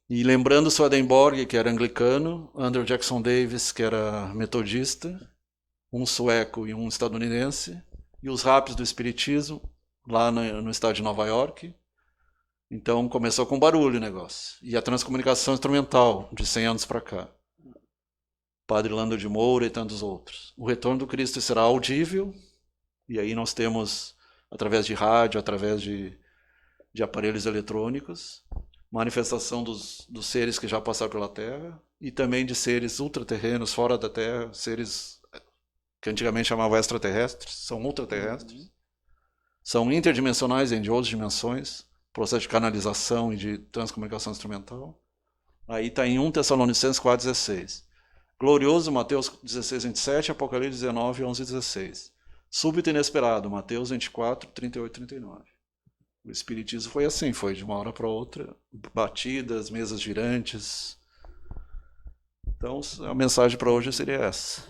E lembrando Swedenborg, que era anglicano, Andrew Jackson Davis, que era metodista, um sueco e um estadunidense, e os rapis do espiritismo, lá no estado de Nova York. Então começou com barulho o negócio. E a transcomunicação instrumental, de 100 anos para cá. Padre Lando de Moura e tantos outros. O retorno do Cristo será audível, e aí nós temos, através de rádio, através de aparelhos eletrônicos, manifestação dos seres que já passaram pela Terra, e também de seres ultraterrenos, fora da Terra, seres que antigamente chamavam extraterrestres, são ultraterrestres, são interdimensionais, em de outras dimensões, processo de canalização e de transcomunicação instrumental. Aí está em 1 Tessalonicenses 4,16. Glorioso, Mateus 16:27, Apocalipse 19:11-16. Súbito e inesperado, Mateus 24, 38, 39. O espiritismo foi assim, foi de uma hora para outra, batidas, mesas girantes. Então a mensagem para hoje seria essa.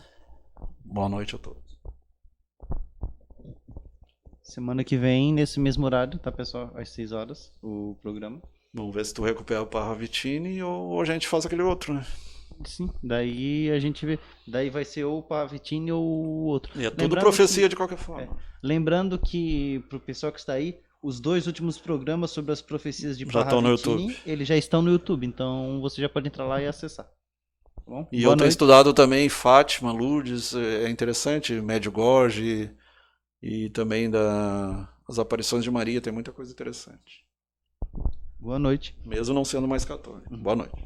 Boa noite a todos. Semana que vem, nesse mesmo horário, tá, pessoal? Às 6 horas, o programa. Vamos ver se tu recupera o Parravicini ou a gente faz aquele outro, né? Sim, daí a gente vê. Daí vai ser ou o Parravicini ou o outro. E é tudo profecia de qualquer forma. Lembrando que, pro pessoal que está aí, os 2 últimos programas sobre as profecias de Já estão no Parravicini, YouTube. eles já estão no YouTube, então você já pode entrar lá e acessar. Tá bom? E Boa eu tenho noite. estudado também Fátima, Lourdes, é interessante, Medjugorje e também as aparições de Maria, tem muita coisa interessante. Boa noite. Mesmo não sendo mais católico. Boa noite.